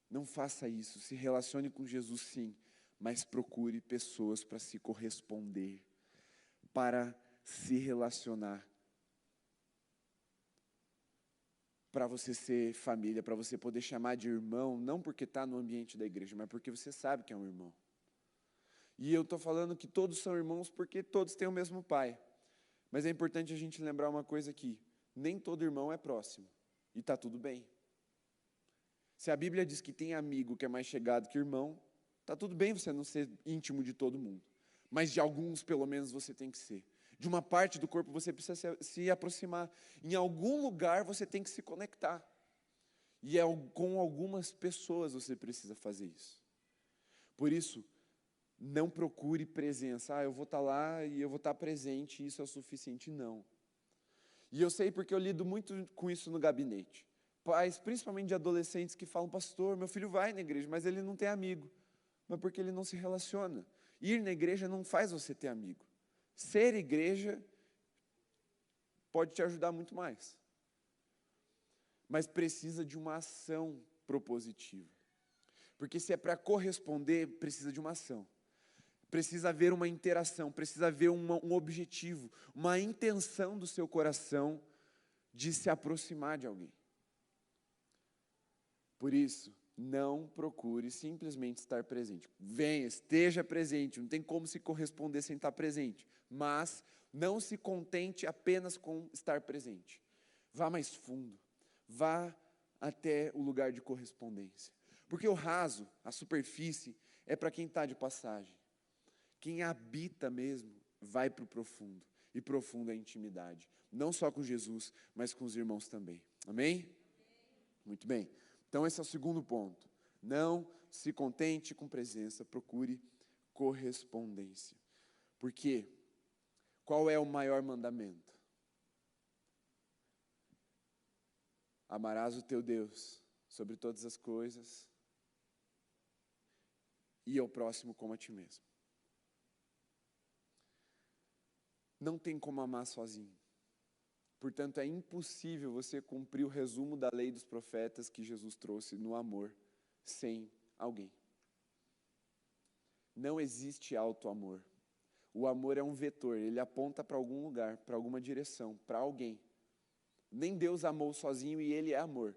Speaker 1: Não faça isso, se relacione com Jesus sim, mas procure pessoas para se corresponder, para se relacionar. Para você ser família, para você poder chamar de irmão, não porque está no ambiente da igreja, mas porque você sabe que é um irmão. E eu estou falando que todos são irmãos porque todos têm o mesmo pai. Mas é importante a gente lembrar uma coisa aqui, nem todo irmão é próximo, e está tudo bem. Se a Bíblia diz que tem amigo que é mais chegado que irmão, está tudo bem você não ser íntimo de todo mundo. Mas de alguns, pelo menos, você tem que ser. De uma parte do corpo você precisa se aproximar. Em algum lugar você tem que se conectar. E com algumas pessoas você precisa fazer isso. Por isso, não procure presença. Eu vou estar lá e eu vou estar presente e isso é o suficiente. Não. E eu sei porque eu lido muito com isso no gabinete. Pais, principalmente de adolescentes, que falam, pastor, meu filho vai na igreja, mas ele não tem amigo. Mas porque ele não se relaciona. Ir na igreja não faz você ter amigo. Ser igreja pode te ajudar muito mais. Mas precisa de uma ação propositiva. Porque se é para corresponder, precisa de uma ação. Precisa haver uma interação, precisa haver um objetivo, uma intenção do seu coração de se aproximar de alguém. Por isso, não procure simplesmente estar presente. Venha, esteja presente, não tem como se corresponder sem estar presente. Mas não se contente apenas com estar presente. Vá mais fundo, vá até o lugar de correspondência. Porque o raso, a superfície, é para quem está de passagem. Quem habita mesmo, vai para o profundo. E profundo é a intimidade. Não só com Jesus, mas com os irmãos também. Amém? Muito bem. Então esse é o segundo ponto. Não se contente com presença, procure correspondência. Por quê? Qual é o maior mandamento? Amarás o teu Deus sobre todas as coisas e ao próximo como a ti mesmo. Não tem como amar sozinho. Portanto, é impossível você cumprir o resumo da lei dos profetas que Jesus trouxe no amor sem alguém. Não existe auto-amor. O amor é um vetor, ele aponta para algum lugar, para alguma direção, para alguém. Nem Deus amou sozinho e ele é amor.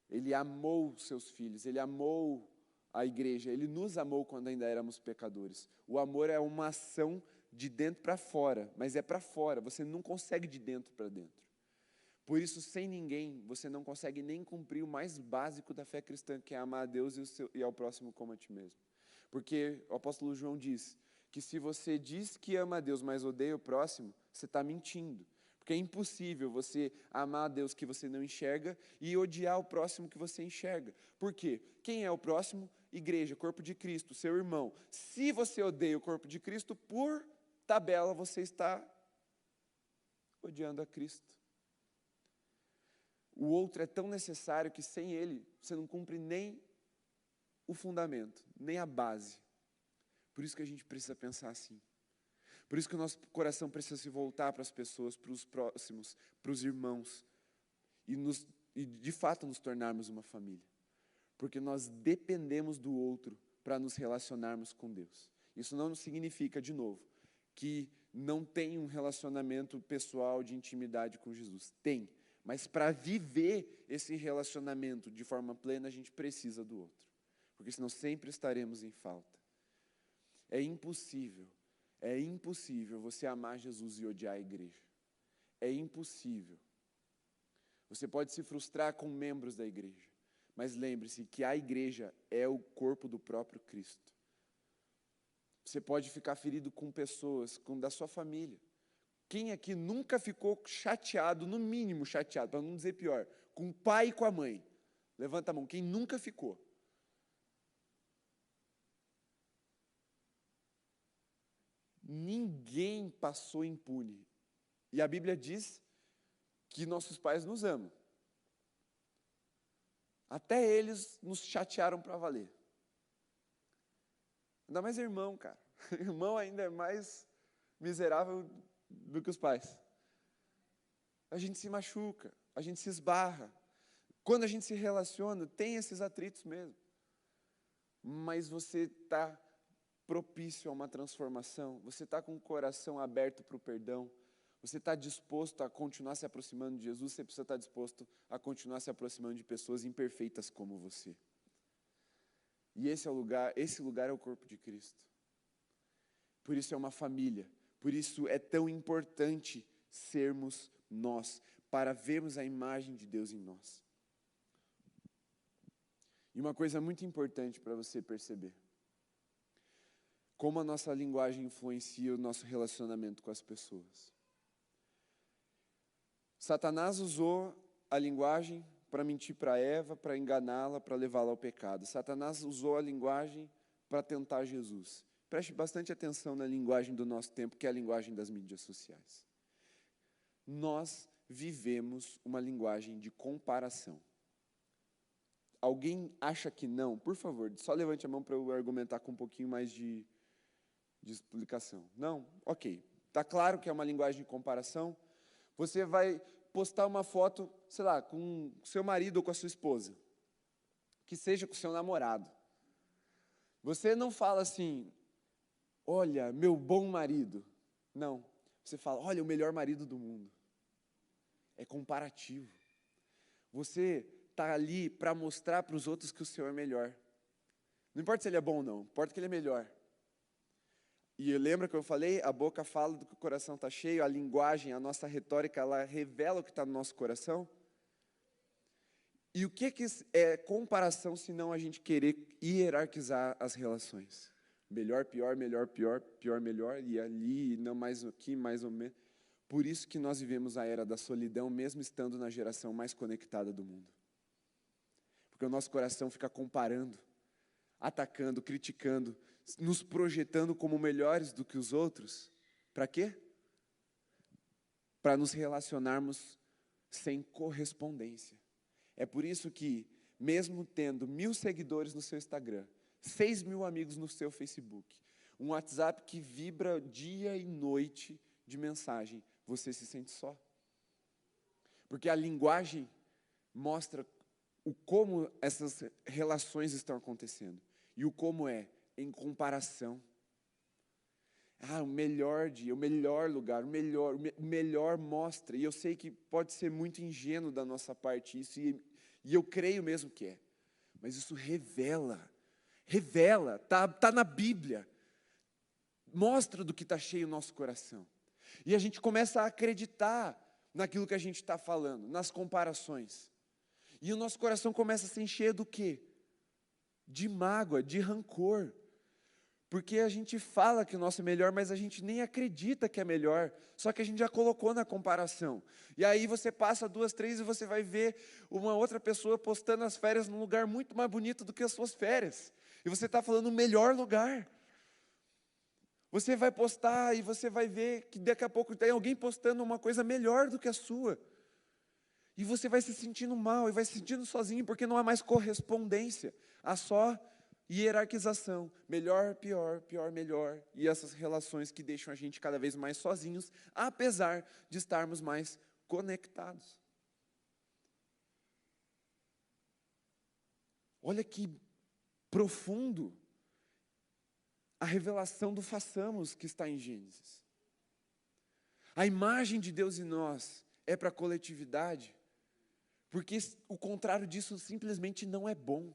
Speaker 1: Ele amou seus filhos, ele amou a igreja, ele nos amou quando ainda éramos pecadores. O amor é uma ação de dentro para fora, mas é para fora, você não consegue de dentro para dentro. Por isso, sem ninguém, você não consegue nem cumprir o mais básico da fé cristã, que é amar a Deus e ao próximo como a ti mesmo. Porque o apóstolo João diz que se você diz que ama a Deus, mas odeia o próximo, você está mentindo. Porque é impossível você amar a Deus que você não enxerga e odiar o próximo que você enxerga. Por quê? Quem é o próximo? Igreja, corpo de Cristo, seu irmão. Se você odeia o corpo de Cristo, por tabela você está odiando a Cristo. O outro é tão necessário que sem ele você não cumpre nem o fundamento, nem a base. Por isso que a gente precisa pensar assim. Por isso que o nosso coração precisa se voltar para as pessoas, para os próximos, para os irmãos. E de fato nos tornarmos uma família. Porque nós dependemos do outro para nos relacionarmos com Deus. Isso não significa, de novo, que não tem um relacionamento pessoal de intimidade com Jesus. Tem. Mas para viver esse relacionamento de forma plena, a gente precisa do outro. porque senão sempre estaremos em falta. É impossível você amar Jesus e odiar a igreja. É impossível. Você pode se frustrar com membros da igreja, mas lembre-se que a igreja é o corpo do próprio Cristo. Você pode ficar ferido com pessoas, da sua família. Quem aqui nunca ficou chateado, no mínimo chateado, para não dizer pior, com o pai e com a mãe? Levanta a mão, quem nunca ficou? Ninguém passou impune. E a Bíblia diz que nossos pais nos amam. Até eles nos chatearam para valer. Ainda mais irmão, cara. Irmão ainda é mais miserável do que os pais. A gente se machuca, a gente se esbarra. Quando a gente se relaciona, tem esses atritos mesmo. Mas você está propício a uma transformação, você está com o coração aberto para o perdão, você está disposto a continuar se aproximando de Jesus, você precisa estar disposto a continuar se aproximando de pessoas imperfeitas como você. E esse lugar é o corpo de Cristo. Por isso é uma família, por isso é tão importante sermos nós, para vermos a imagem de Deus em nós. E uma coisa muito importante para você perceber, como a nossa linguagem influencia o nosso relacionamento com as pessoas. Satanás usou a linguagem para mentir para Eva, para enganá-la, para levá-la ao pecado. Satanás usou a linguagem para tentar Jesus. Preste bastante atenção na linguagem do nosso tempo, que é a linguagem das mídias sociais. Nós vivemos uma linguagem de comparação. Alguém acha que não? Por favor, só levante a mão para eu argumentar com um pouquinho mais de explicação. Não? Ok. Está claro que é uma linguagem de comparação. Você vai postar uma foto, sei lá, com o seu marido ou com a sua esposa. Que seja com o seu namorado. Você não fala assim, olha, meu bom marido. Não. Você fala, olha, o melhor marido do mundo. É comparativo. Você está ali para mostrar para os outros que o seu é melhor. Não importa se ele é bom ou não, importa que ele é melhor. E lembra que eu falei? A boca fala do que o coração está cheio, a linguagem, a nossa retórica, ela revela o que está no nosso coração. E o que é comparação, se não a gente querer hierarquizar as relações? Melhor, pior, melhor, pior, pior, melhor, e ali, não mais aqui, mais ou menos. Por isso que nós vivemos a era da solidão, mesmo estando na geração mais conectada do mundo. Porque o nosso coração fica comparando, atacando, criticando, nos projetando como melhores do que os outros. Para quê? Para nos relacionarmos sem correspondência. É por isso que, mesmo tendo 1.000 seguidores no seu Instagram, 6.000 amigos no seu Facebook, um WhatsApp que vibra dia e noite de mensagem, você se sente só. Porque a linguagem mostra o como essas relações estão acontecendo. E o como é em comparação. O melhor dia, o melhor lugar, o melhor mostra. E eu sei que pode ser muito ingênuo da nossa parte isso, e eu creio mesmo que é. Mas isso revela, tá na Bíblia. Mostra do que está cheio o nosso coração. E a gente começa a acreditar naquilo que a gente está falando, nas comparações. E o nosso coração começa a se encher do quê? De mágoa, de rancor. Porque a gente fala que o nosso é melhor, mas a gente nem acredita que é melhor. Só que a gente já colocou na comparação. E aí você passa 2, 3 e você vai ver uma outra pessoa postando as férias num lugar muito mais bonito do que as suas férias. E você está falando o melhor lugar. Você vai postar e você vai ver que daqui a pouco tem alguém postando uma coisa melhor do que a sua. E você vai se sentindo mal e vai se sentindo sozinho, porque não há mais correspondência. Há só hierarquização. Melhor, pior, pior, melhor. E essas relações que deixam a gente cada vez mais sozinhos, apesar de estarmos mais conectados. Olha que profundo a revelação do façamos que está em Gênesis. A imagem de Deus em nós é para a coletividade, porque o contrário disso simplesmente não é bom.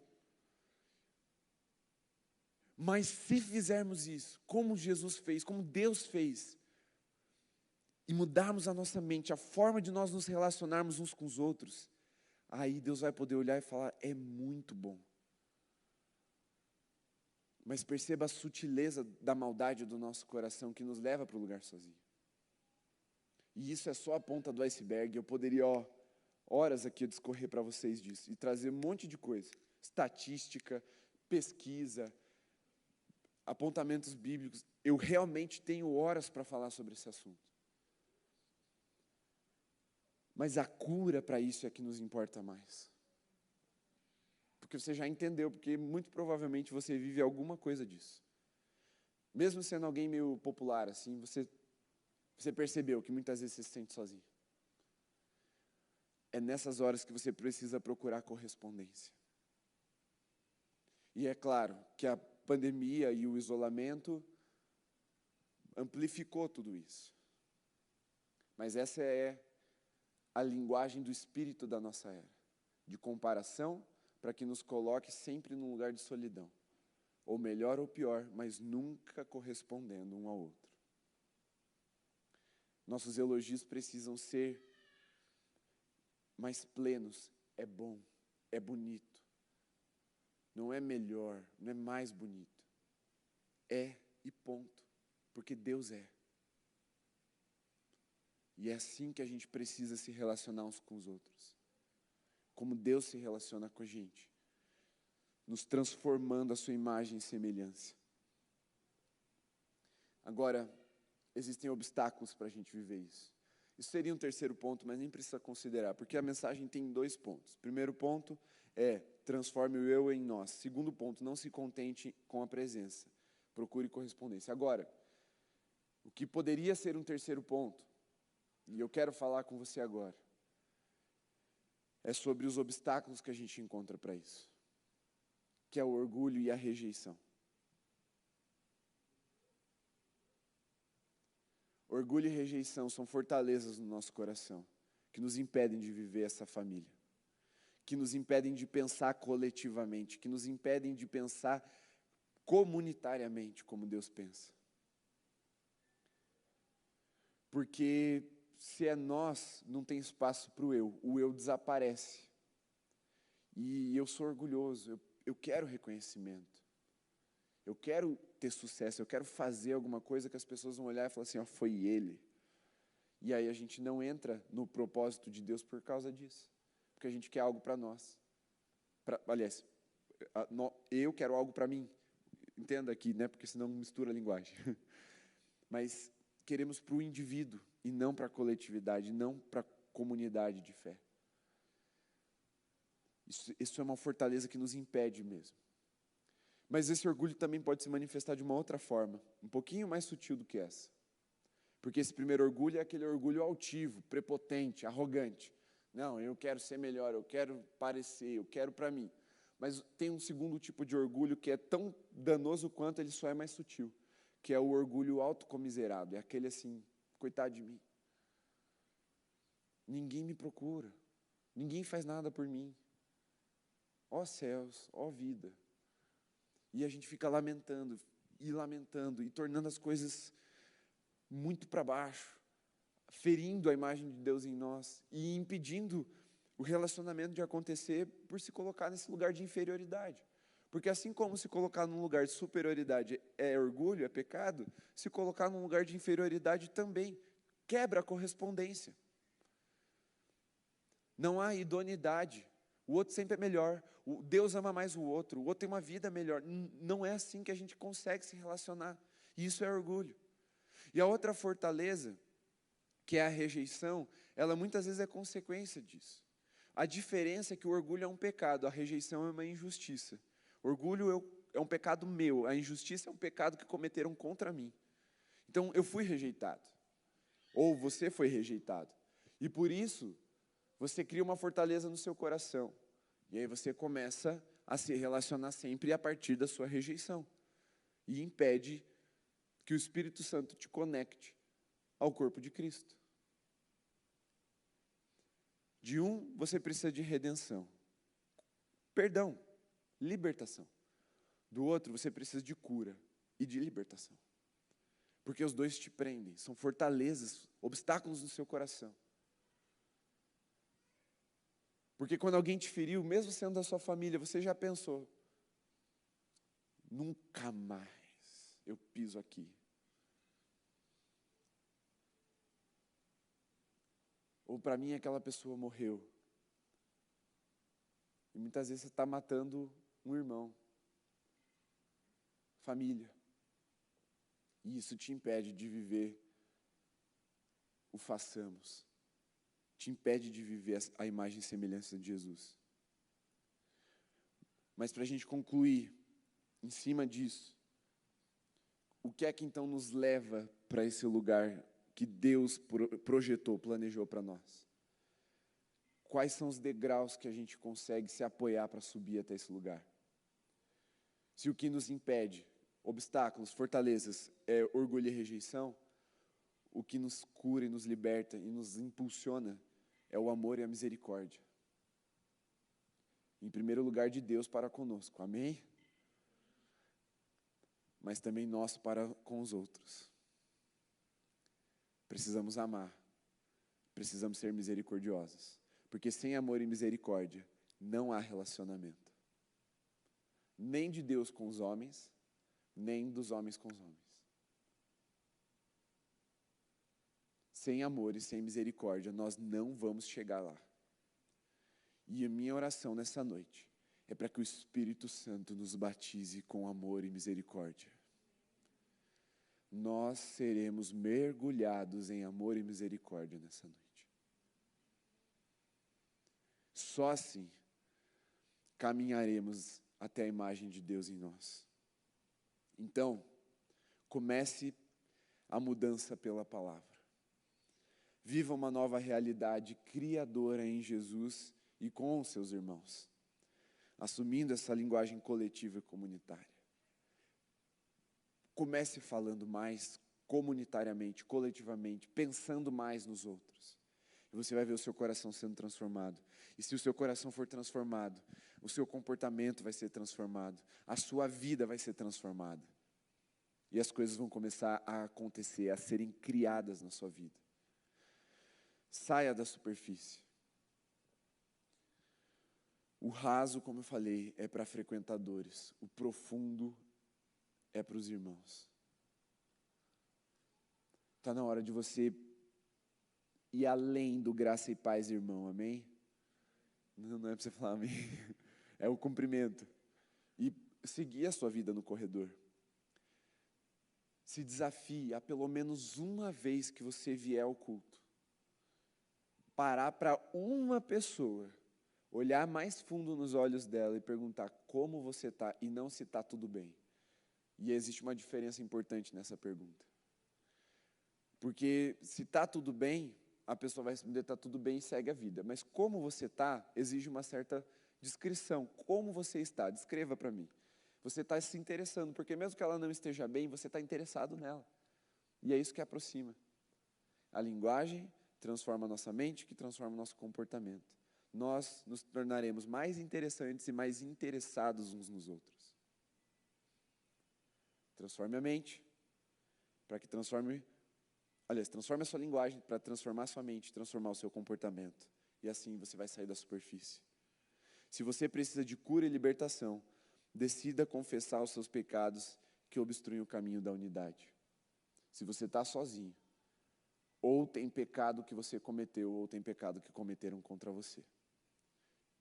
Speaker 1: Mas se fizermos isso, como Jesus fez, como Deus fez, e mudarmos a nossa mente, a forma de nós nos relacionarmos uns com os outros, aí Deus vai poder olhar e falar, é muito bom. Mas perceba a sutileza da maldade do nosso coração que nos leva para o lugar sozinho. E isso é só a ponta do iceberg. Eu poderia, horas aqui discorrer para vocês disso e trazer um monte de coisa. Estatística, pesquisa, apontamentos bíblicos. Eu realmente tenho horas para falar sobre esse assunto. Mas a cura para isso é que nos importa mais. Porque você já entendeu, porque muito provavelmente você vive alguma coisa disso. Mesmo sendo alguém meio popular, assim, você percebeu que muitas vezes você se sente sozinho. É nessas horas que você precisa procurar correspondência. E é claro que a pandemia e o isolamento amplificou tudo isso. Mas essa é a linguagem do espírito da nossa era, de comparação, para que nos coloque sempre num lugar de solidão. Ou melhor ou pior, mas nunca correspondendo um ao outro. Nossos elogios precisam ser mais plenos. É bom, é bonito. Não é melhor, não é mais bonito. É e ponto. Porque Deus é. E é assim que a gente precisa se relacionar uns com os outros. Como Deus se relaciona com a gente. Nos transformando a sua imagem e semelhança. Agora, existem obstáculos para a gente viver isso. Isso seria um terceiro ponto, mas nem precisa considerar, porque a mensagem tem 2 pontos. Primeiro ponto é, transforme o eu em nós. Segundo ponto, não se contente com a presença. Procure correspondência. Agora, o que poderia ser um terceiro ponto, e eu quero falar com você agora, é sobre os obstáculos que a gente encontra para isso, que é o orgulho e a rejeição. Orgulho e rejeição são fortalezas no nosso coração, que nos impedem de viver essa família, que nos impedem de pensar coletivamente, que nos impedem de pensar comunitariamente como Deus pensa. Porque se é nós, não tem espaço para o eu desaparece. E eu sou orgulhoso, eu quero reconhecimento. Eu quero ter sucesso, eu quero fazer alguma coisa que as pessoas vão olhar e falar assim, foi ele. E aí a gente não entra no propósito de Deus por causa disso. Porque a gente quer algo para nós. Aliás, eu quero algo para mim. Entenda aqui, né? Porque senão mistura a linguagem. Mas queremos para o indivíduo e não para a coletividade, não para a comunidade de fé. Isso é uma fortaleza que nos impede mesmo. Mas esse orgulho também pode se manifestar de uma outra forma, um pouquinho mais sutil do que essa. Porque esse primeiro orgulho é aquele orgulho altivo, prepotente, arrogante. Não, eu quero ser melhor, eu quero parecer, eu quero para mim. Mas tem um segundo tipo de orgulho que é tão danoso quanto ele só é mais sutil, que é o orgulho autocomiserado, é aquele assim, coitado de mim. Ninguém me procura, ninguém faz nada por mim. Ó céus, ó vida. E a gente fica lamentando, e tornando as coisas muito para baixo, ferindo a imagem de Deus em nós e impedindo o relacionamento de acontecer por se colocar nesse lugar de inferioridade. Porque assim como se colocar num lugar de superioridade é orgulho, é pecado, se colocar num lugar de inferioridade também quebra a correspondência. Não há idoneidade. O outro sempre é melhor. Deus ama mais o outro tem uma vida melhor. Não é assim que a gente consegue se relacionar. E isso é orgulho. E a outra fortaleza, que é a rejeição, ela muitas vezes é consequência disso. A diferença é que o orgulho é um pecado, a rejeição é uma injustiça. Orgulho é um pecado meu, a injustiça é um pecado que cometeram contra mim. Então eu fui rejeitado. Ou você foi rejeitado. E por isso, você cria uma fortaleza no seu coração. E aí você começa a se relacionar sempre a partir da sua rejeição. E impede que o Espírito Santo te conecte ao corpo de Cristo. De você precisa de redenção. Perdão, libertação. Do outro, você precisa de cura e de libertação. Porque os dois te prendem, são fortalezas, obstáculos no seu coração. Porque quando alguém te feriu, mesmo sendo da sua família, você já pensou, nunca mais eu piso aqui. Ou para mim aquela pessoa morreu. E muitas vezes você está matando um irmão, família. E isso te impede de viver o façamos. Te impede de viver a imagem e semelhança de Jesus. Mas para a gente concluir, em cima disso, o que é que então nos leva para esse lugar que Deus projetou, planejou para nós? Quais são os degraus que a gente consegue se apoiar para subir até esse lugar? Se o que nos impede, obstáculos, fortalezas, é orgulho e rejeição, o que nos cura e nos liberta e nos impulsiona é o amor e a misericórdia. Em primeiro lugar, de Deus para conosco, amém? Mas também nosso para com os outros. Precisamos amar, precisamos ser misericordiosos, porque sem amor e misericórdia não há relacionamento. Nem de Deus com os homens, nem dos homens com os homens. Sem amor e sem misericórdia, nós não vamos chegar lá. E a minha oração nessa noite é para que o Espírito Santo nos batize com amor e misericórdia. Nós seremos mergulhados em amor e misericórdia nessa noite. Só assim caminharemos até a imagem de Deus em nós. Então, comece a mudança pela palavra. Viva uma nova realidade criadora em Jesus e com os seus irmãos, assumindo essa linguagem coletiva e comunitária. Comece falando mais comunitariamente, coletivamente, pensando mais nos outros. E você vai ver o seu coração sendo transformado. E se o seu coração for transformado, o seu comportamento vai ser transformado, a sua vida vai ser transformada. E as coisas vão começar a acontecer, a serem criadas na sua vida. Saia da superfície. O raso, como eu falei, é para frequentadores. O profundo é para os irmãos. Está na hora de você ir além do graça e paz, irmão, amém? Não é para você falar amém. É o cumprimento. E seguir a sua vida no corredor. Se desafie a pelo menos uma vez que você vier ao culto. Parar para uma pessoa, olhar mais fundo nos olhos dela e perguntar como você está e não se está tudo bem. E existe uma diferença importante nessa pergunta. Porque se está tudo bem, a pessoa vai responder está tudo bem e segue a vida. Mas como você está, exige uma certa descrição. Como você está? Descreva para mim. Você está se interessando, porque mesmo que ela não esteja bem, você está interessado nela. E é isso que aproxima. A linguagem transforma a nossa mente, que transforma o nosso comportamento. Nós nos tornaremos mais interessantes e mais interessados uns nos outros. Transforme a mente, para que transforme a sua linguagem, para transformar a sua mente, transformar o seu comportamento. E assim você vai sair da superfície. Se você precisa de cura e libertação, decida confessar os seus pecados que obstruem o caminho da unidade. Se você está sozinho, ou tem pecado que você cometeu, ou tem pecado que cometeram contra você.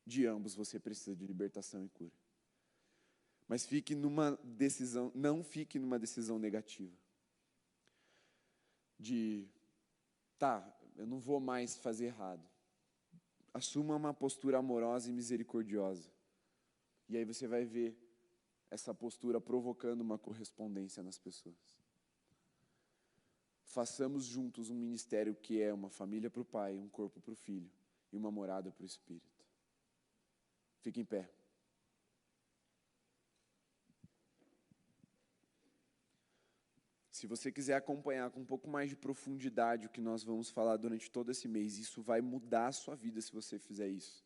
Speaker 1: De ambos você precisa de libertação e cura. Mas não fique numa decisão negativa. Eu não vou mais fazer errado. Assuma uma postura amorosa e misericordiosa. E aí você vai ver essa postura provocando uma correspondência nas pessoas. Façamos juntos um ministério que é uma família para o Pai, um corpo para o Filho e uma morada para o Espírito. Fique em pé. Se você quiser acompanhar com um pouco mais de profundidade o que nós vamos falar durante todo esse mês, isso vai mudar a sua vida se você fizer isso.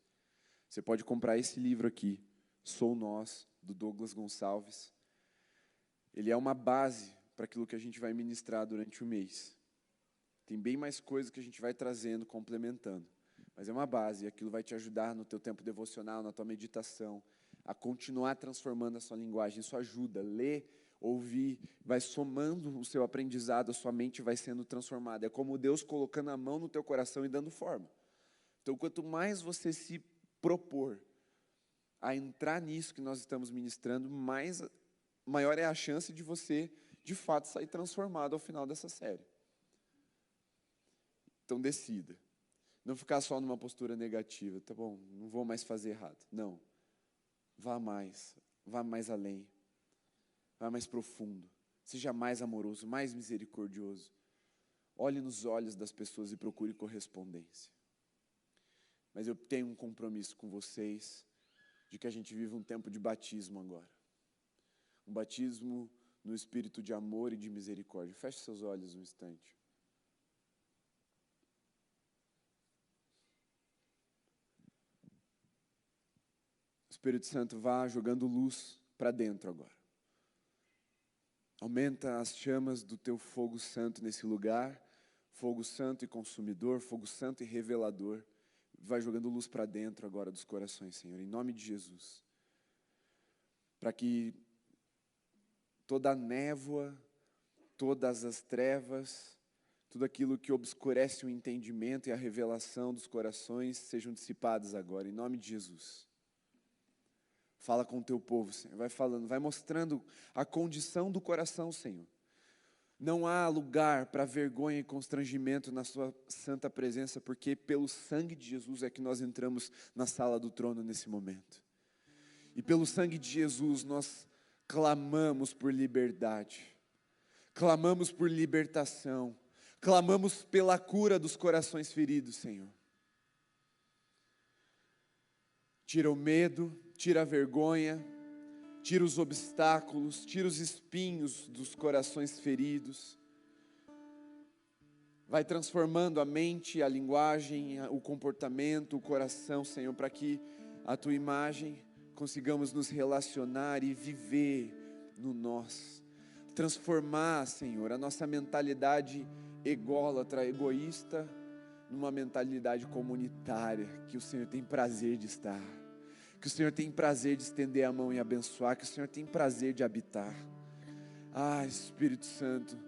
Speaker 1: Você pode comprar esse livro aqui, Sou Nós, do Douglas Gonçalves. ele é uma base para aquilo que a gente vai ministrar durante o mês. Tem bem mais coisas que a gente vai trazendo, complementando. Mas é uma base, e aquilo vai te ajudar no teu tempo devocional, na tua meditação, a continuar transformando a sua linguagem. Isso ajuda, ler, ouvir, vai somando o seu aprendizado, a sua mente vai sendo transformada. É como Deus colocando a mão no teu coração e dando forma. Então, quanto mais você se propor a entrar nisso que nós estamos ministrando, maior é a chance de você, de fato, sair transformado ao final dessa série. Então, decida. Não ficar só numa postura negativa. Tá bom, não vou mais fazer errado. Não. Vá mais além. Vá mais profundo. Seja mais amoroso, mais misericordioso. Olhe nos olhos das pessoas e procure correspondência. Mas eu tenho um compromisso com vocês de que a gente vive um tempo de batismo agora. Um batismo no espírito de amor e de misericórdia. Feche seus olhos um instante. O Espírito Santo vá jogando luz para dentro agora. Aumenta as chamas do teu fogo santo nesse lugar. Fogo santo e consumidor, fogo santo e revelador. Vai jogando luz para dentro agora dos corações, Senhor, em nome de Jesus. Para que toda a névoa, todas as trevas, tudo aquilo que obscurece o entendimento e a revelação dos corações sejam dissipadas agora, em nome de Jesus. Fala com o teu povo, Senhor, vai falando, vai mostrando a condição do coração, Senhor. Não há lugar para vergonha e constrangimento na sua santa presença, porque pelo sangue de Jesus é que nós entramos na sala do trono nesse momento. E pelo sangue de Jesus nós clamamos por liberdade, clamamos por libertação, clamamos pela cura dos corações feridos, Senhor. Tira o medo, tira a vergonha, tira os obstáculos, tira os espinhos dos corações feridos. Vai transformando a mente, a linguagem, o comportamento, o coração, Senhor, para que a Tua imagem consigamos nos relacionar e viver no nós. Transformar, Senhor, a nossa mentalidade ególatra, egoísta, numa mentalidade comunitária, que o Senhor tem prazer de estar. Que o Senhor tem prazer de estender a mão e abençoar, que o Senhor tem prazer de habitar. Ah, Espírito Santo,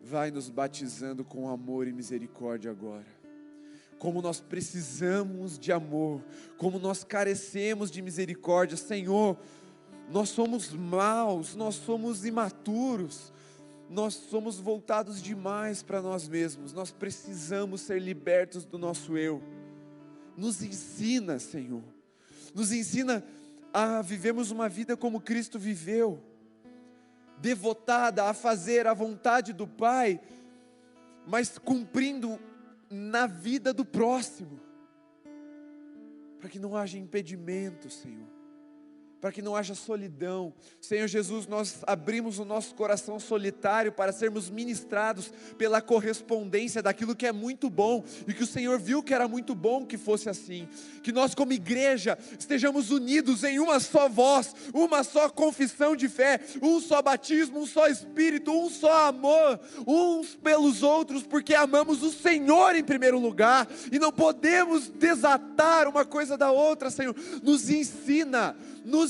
Speaker 1: vai nos batizando com amor e misericórdia agora. Como nós precisamos de amor, como nós carecemos de misericórdia, Senhor, nós somos maus, nós somos imaturos, nós somos voltados demais para nós mesmos, nós precisamos ser libertos do nosso eu. Nos ensina, Senhor, nos ensina a vivermos uma vida como Cristo viveu, devotada a fazer a vontade do Pai, mas cumprindo na vida do próximo, para que não haja impedimento, Senhor, para que não haja solidão. Senhor Jesus, nós abrimos o nosso coração solitário para sermos ministrados pela correspondência daquilo que é muito bom, e que o Senhor viu que era muito bom que fosse assim, que nós como igreja estejamos unidos em uma só voz, uma só confissão de fé, um só batismo, um só Espírito, um só amor, uns pelos outros, porque amamos o Senhor em primeiro lugar, e não podemos desatar uma coisa da outra, Senhor. Nos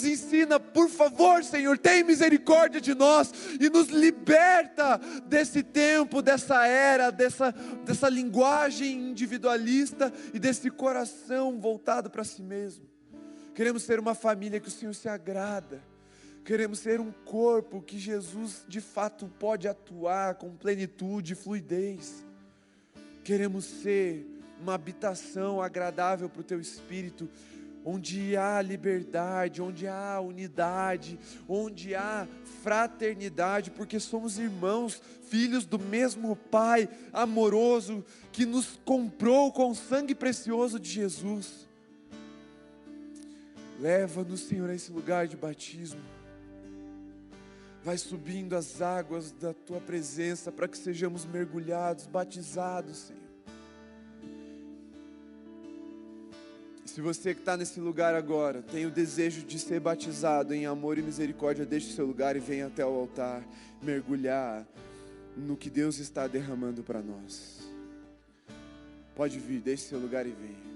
Speaker 1: ensina, por favor, Senhor, tem misericórdia de nós e nos liberta desse tempo, dessa era, dessa linguagem individualista e desse coração voltado para si mesmo. Queremos ser uma família que o Senhor se agrada, queremos ser um corpo que Jesus de fato pode atuar com plenitude e fluidez. Queremos ser uma habitação agradável para o Teu Espírito, onde há liberdade, onde há unidade, onde há fraternidade, porque somos irmãos, filhos do mesmo Pai amoroso, que nos comprou com o sangue precioso de Jesus. Leva-nos, Senhor, a esse lugar de batismo. Vai subindo as águas da Tua presença, para que sejamos mergulhados, batizados, Senhor. Se você que está nesse lugar agora tem o desejo de ser batizado em amor e misericórdia, deixe o seu lugar e venha até o altar mergulhar no que Deus está derramando para nós. Pode vir, deixe o seu lugar e venha.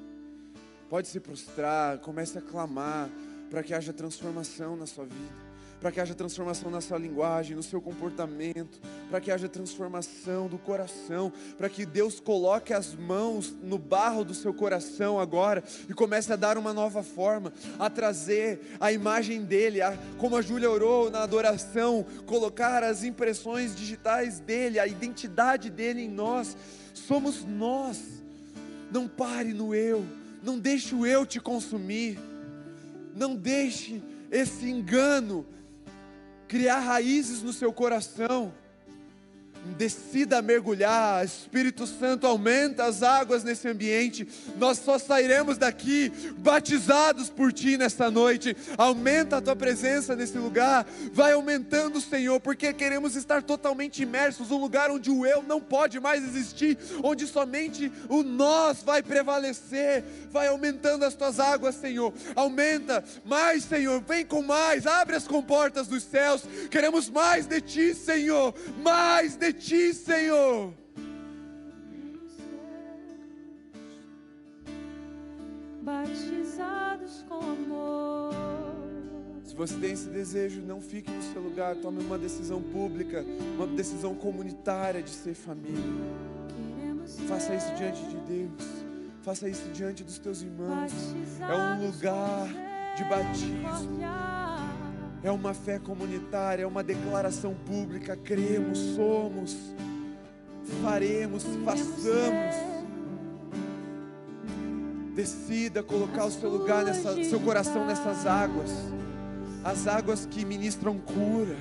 Speaker 1: Pode se prostrar, comece a clamar para que haja transformação na sua vida, para que haja transformação na sua linguagem, no seu comportamento, para que haja transformação do coração, para que Deus coloque as mãos no barro do seu coração agora e comece a dar uma nova forma, a trazer a imagem dele, como a Júlia orou na adoração, colocar as impressões digitais dele, a identidade dele em nós. Somos nós. Não pare no eu, não deixe o eu te consumir, não deixe esse engano criar raízes no seu coração. Decida mergulhar. Espírito Santo, aumenta as águas nesse ambiente. Nós só sairemos daqui batizados por Ti nesta noite. Aumenta a Tua presença nesse lugar. Vai aumentando, Senhor, porque queremos estar totalmente imersos. Um lugar onde o eu não pode mais existir, onde somente o nós vai prevalecer. Vai aumentando as Tuas águas, Senhor. Aumenta mais, Senhor. Vem com mais. Abre as comportas dos céus. Queremos mais de Ti, Senhor. Mais de Ti, Senhor.
Speaker 2: Batizados com amor.
Speaker 1: Se você tem esse desejo, não fique no seu lugar. Tome uma decisão pública, uma decisão comunitária de ser família. Faça isso diante de Deus. Faça isso diante dos teus irmãos. É um lugar de batismo. É uma fé comunitária, é uma declaração pública. Cremos, somos, faremos, façamos. Decida colocar o seu lugar, seu coração nessas águas. As águas que ministram cura.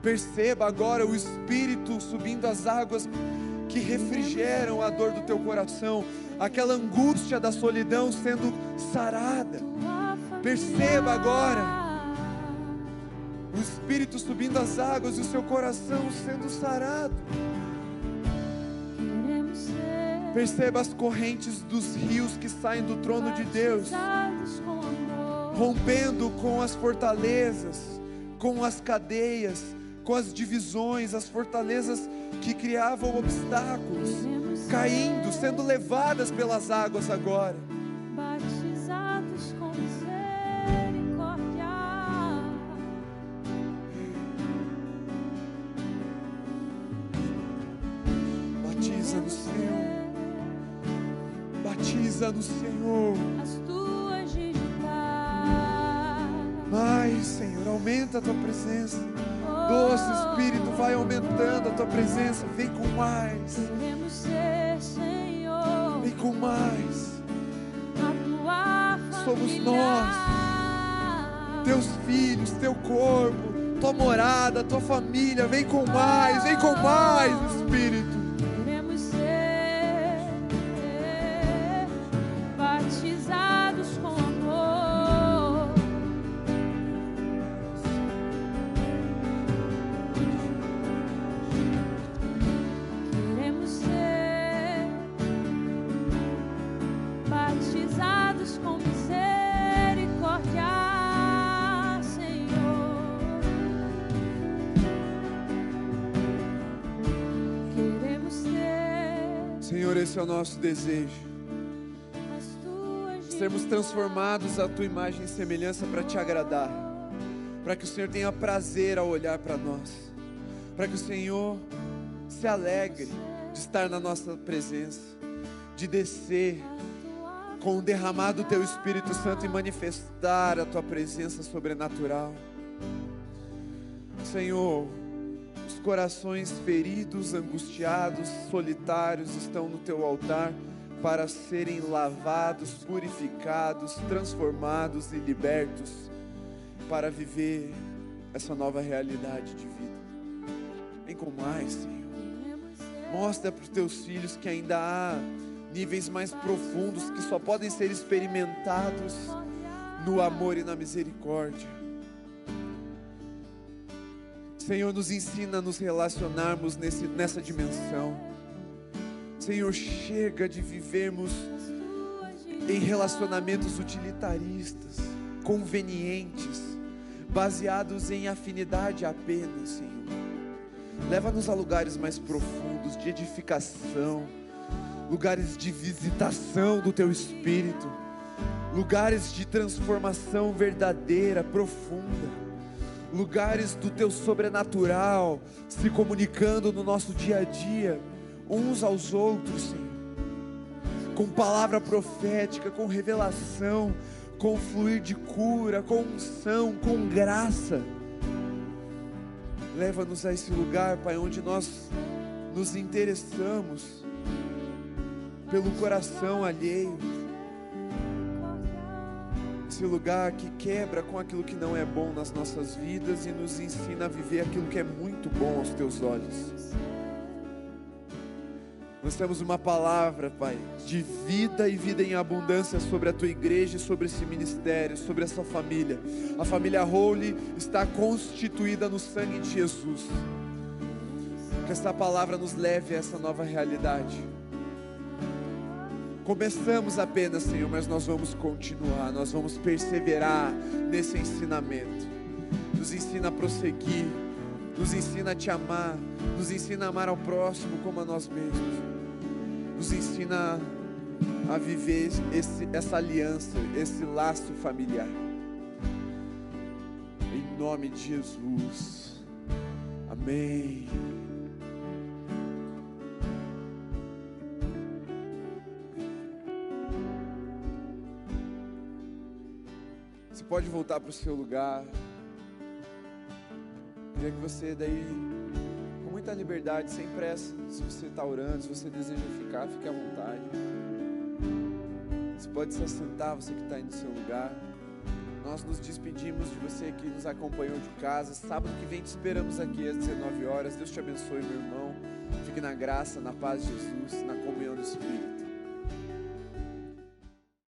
Speaker 1: Perceba agora o Espírito subindo as águas que refrigeram a dor do teu coração. Aquela angústia da solidão sendo sarada. Perceba agora o Espírito subindo as águas e o seu coração sendo sarado. Perceba as correntes dos rios que saem do trono de Deus, rompendo com as fortalezas, com as cadeias, com as divisões, as fortalezas que criavam obstáculos, caindo, sendo levadas pelas águas agora.
Speaker 2: Batizados com misericórdia.
Speaker 1: Batiza no Senhor. Batiza no Senhor.
Speaker 2: As tuas digitais.
Speaker 1: Ai, Senhor, aumenta a tua presença. Doce Espírito, vai aumentando a tua presença. Vem com mais.
Speaker 2: Queremos ser, Senhor,
Speaker 1: Vem com mais.
Speaker 2: a tua
Speaker 1: Somos
Speaker 2: família.
Speaker 1: nós, teus filhos, teu corpo, tua morada, tua família. Vem com mais, Espírito.
Speaker 2: Queremos ser batizados com amor. Queremos ser batizados com misericórdia, Senhor. Queremos ser
Speaker 1: Senhor, esse é o nosso desejo.
Speaker 2: as tuas
Speaker 1: Sermos transformados à tua imagem e semelhança para te agradar. Para que o Senhor tenha prazer ao olhar para nós. Para que o Senhor se alegre de estar na nossa presença. De descer com o derramado do teu Espírito Santo e manifestar a tua presença sobrenatural. Senhor, os corações feridos, angustiados, solitários estão no teu altar para serem lavados, purificados, transformados e libertos para viver essa nova realidade de vida. Vem com mais, Senhor. Mostra para os teus filhos que ainda há níveis mais profundos que só podem ser experimentados no amor e na misericórdia. Senhor, nos ensina a nos relacionarmos nessa dimensão. Senhor, chega de vivermos em relacionamentos utilitaristas, convenientes, baseados em afinidade apenas, Senhor. Leva-nos a lugares mais profundos, de edificação, lugares de visitação do Teu Espírito, lugares de transformação verdadeira, profunda, lugares do Teu sobrenatural se comunicando no nosso dia a dia, uns aos outros, Senhor, com palavra profética, com revelação, com fluir de cura, com unção, com graça. Leva-nos a esse lugar, Pai, onde nós nos interessamos pelo coração alheio. Esse lugar que quebra com aquilo que não é bom nas nossas vidas e nos ensina a viver aquilo que é muito bom aos Teus olhos. Nós temos uma palavra, Pai, de vida e vida em abundância sobre a Tua igreja, sobre esse ministério, sobre essa família. A família Holy está constituída no sangue de Jesus. Que essa palavra nos leve a essa nova realidade. Começamos apenas, Senhor, mas nós vamos continuar, nós vamos perseverar nesse ensinamento. Nos ensina a prosseguir, nos ensina a Te amar, nos ensina a amar ao próximo como a nós mesmos. Nos ensina a viver essa aliança, esse laço familiar. Em nome de Jesus. Amém. Você pode voltar para o seu lugar. Queria que você daí, com muita liberdade, sem pressa, se você está orando, se você deseja ficar, fique à vontade. Você pode se assentar, você que está aí no seu lugar. Nós nos despedimos de você que nos acompanhou de casa. Sábado que vem te esperamos aqui às 19 horas. Deus te abençoe, meu irmão. Fique na graça, na paz de Jesus, na comunhão do Espírito.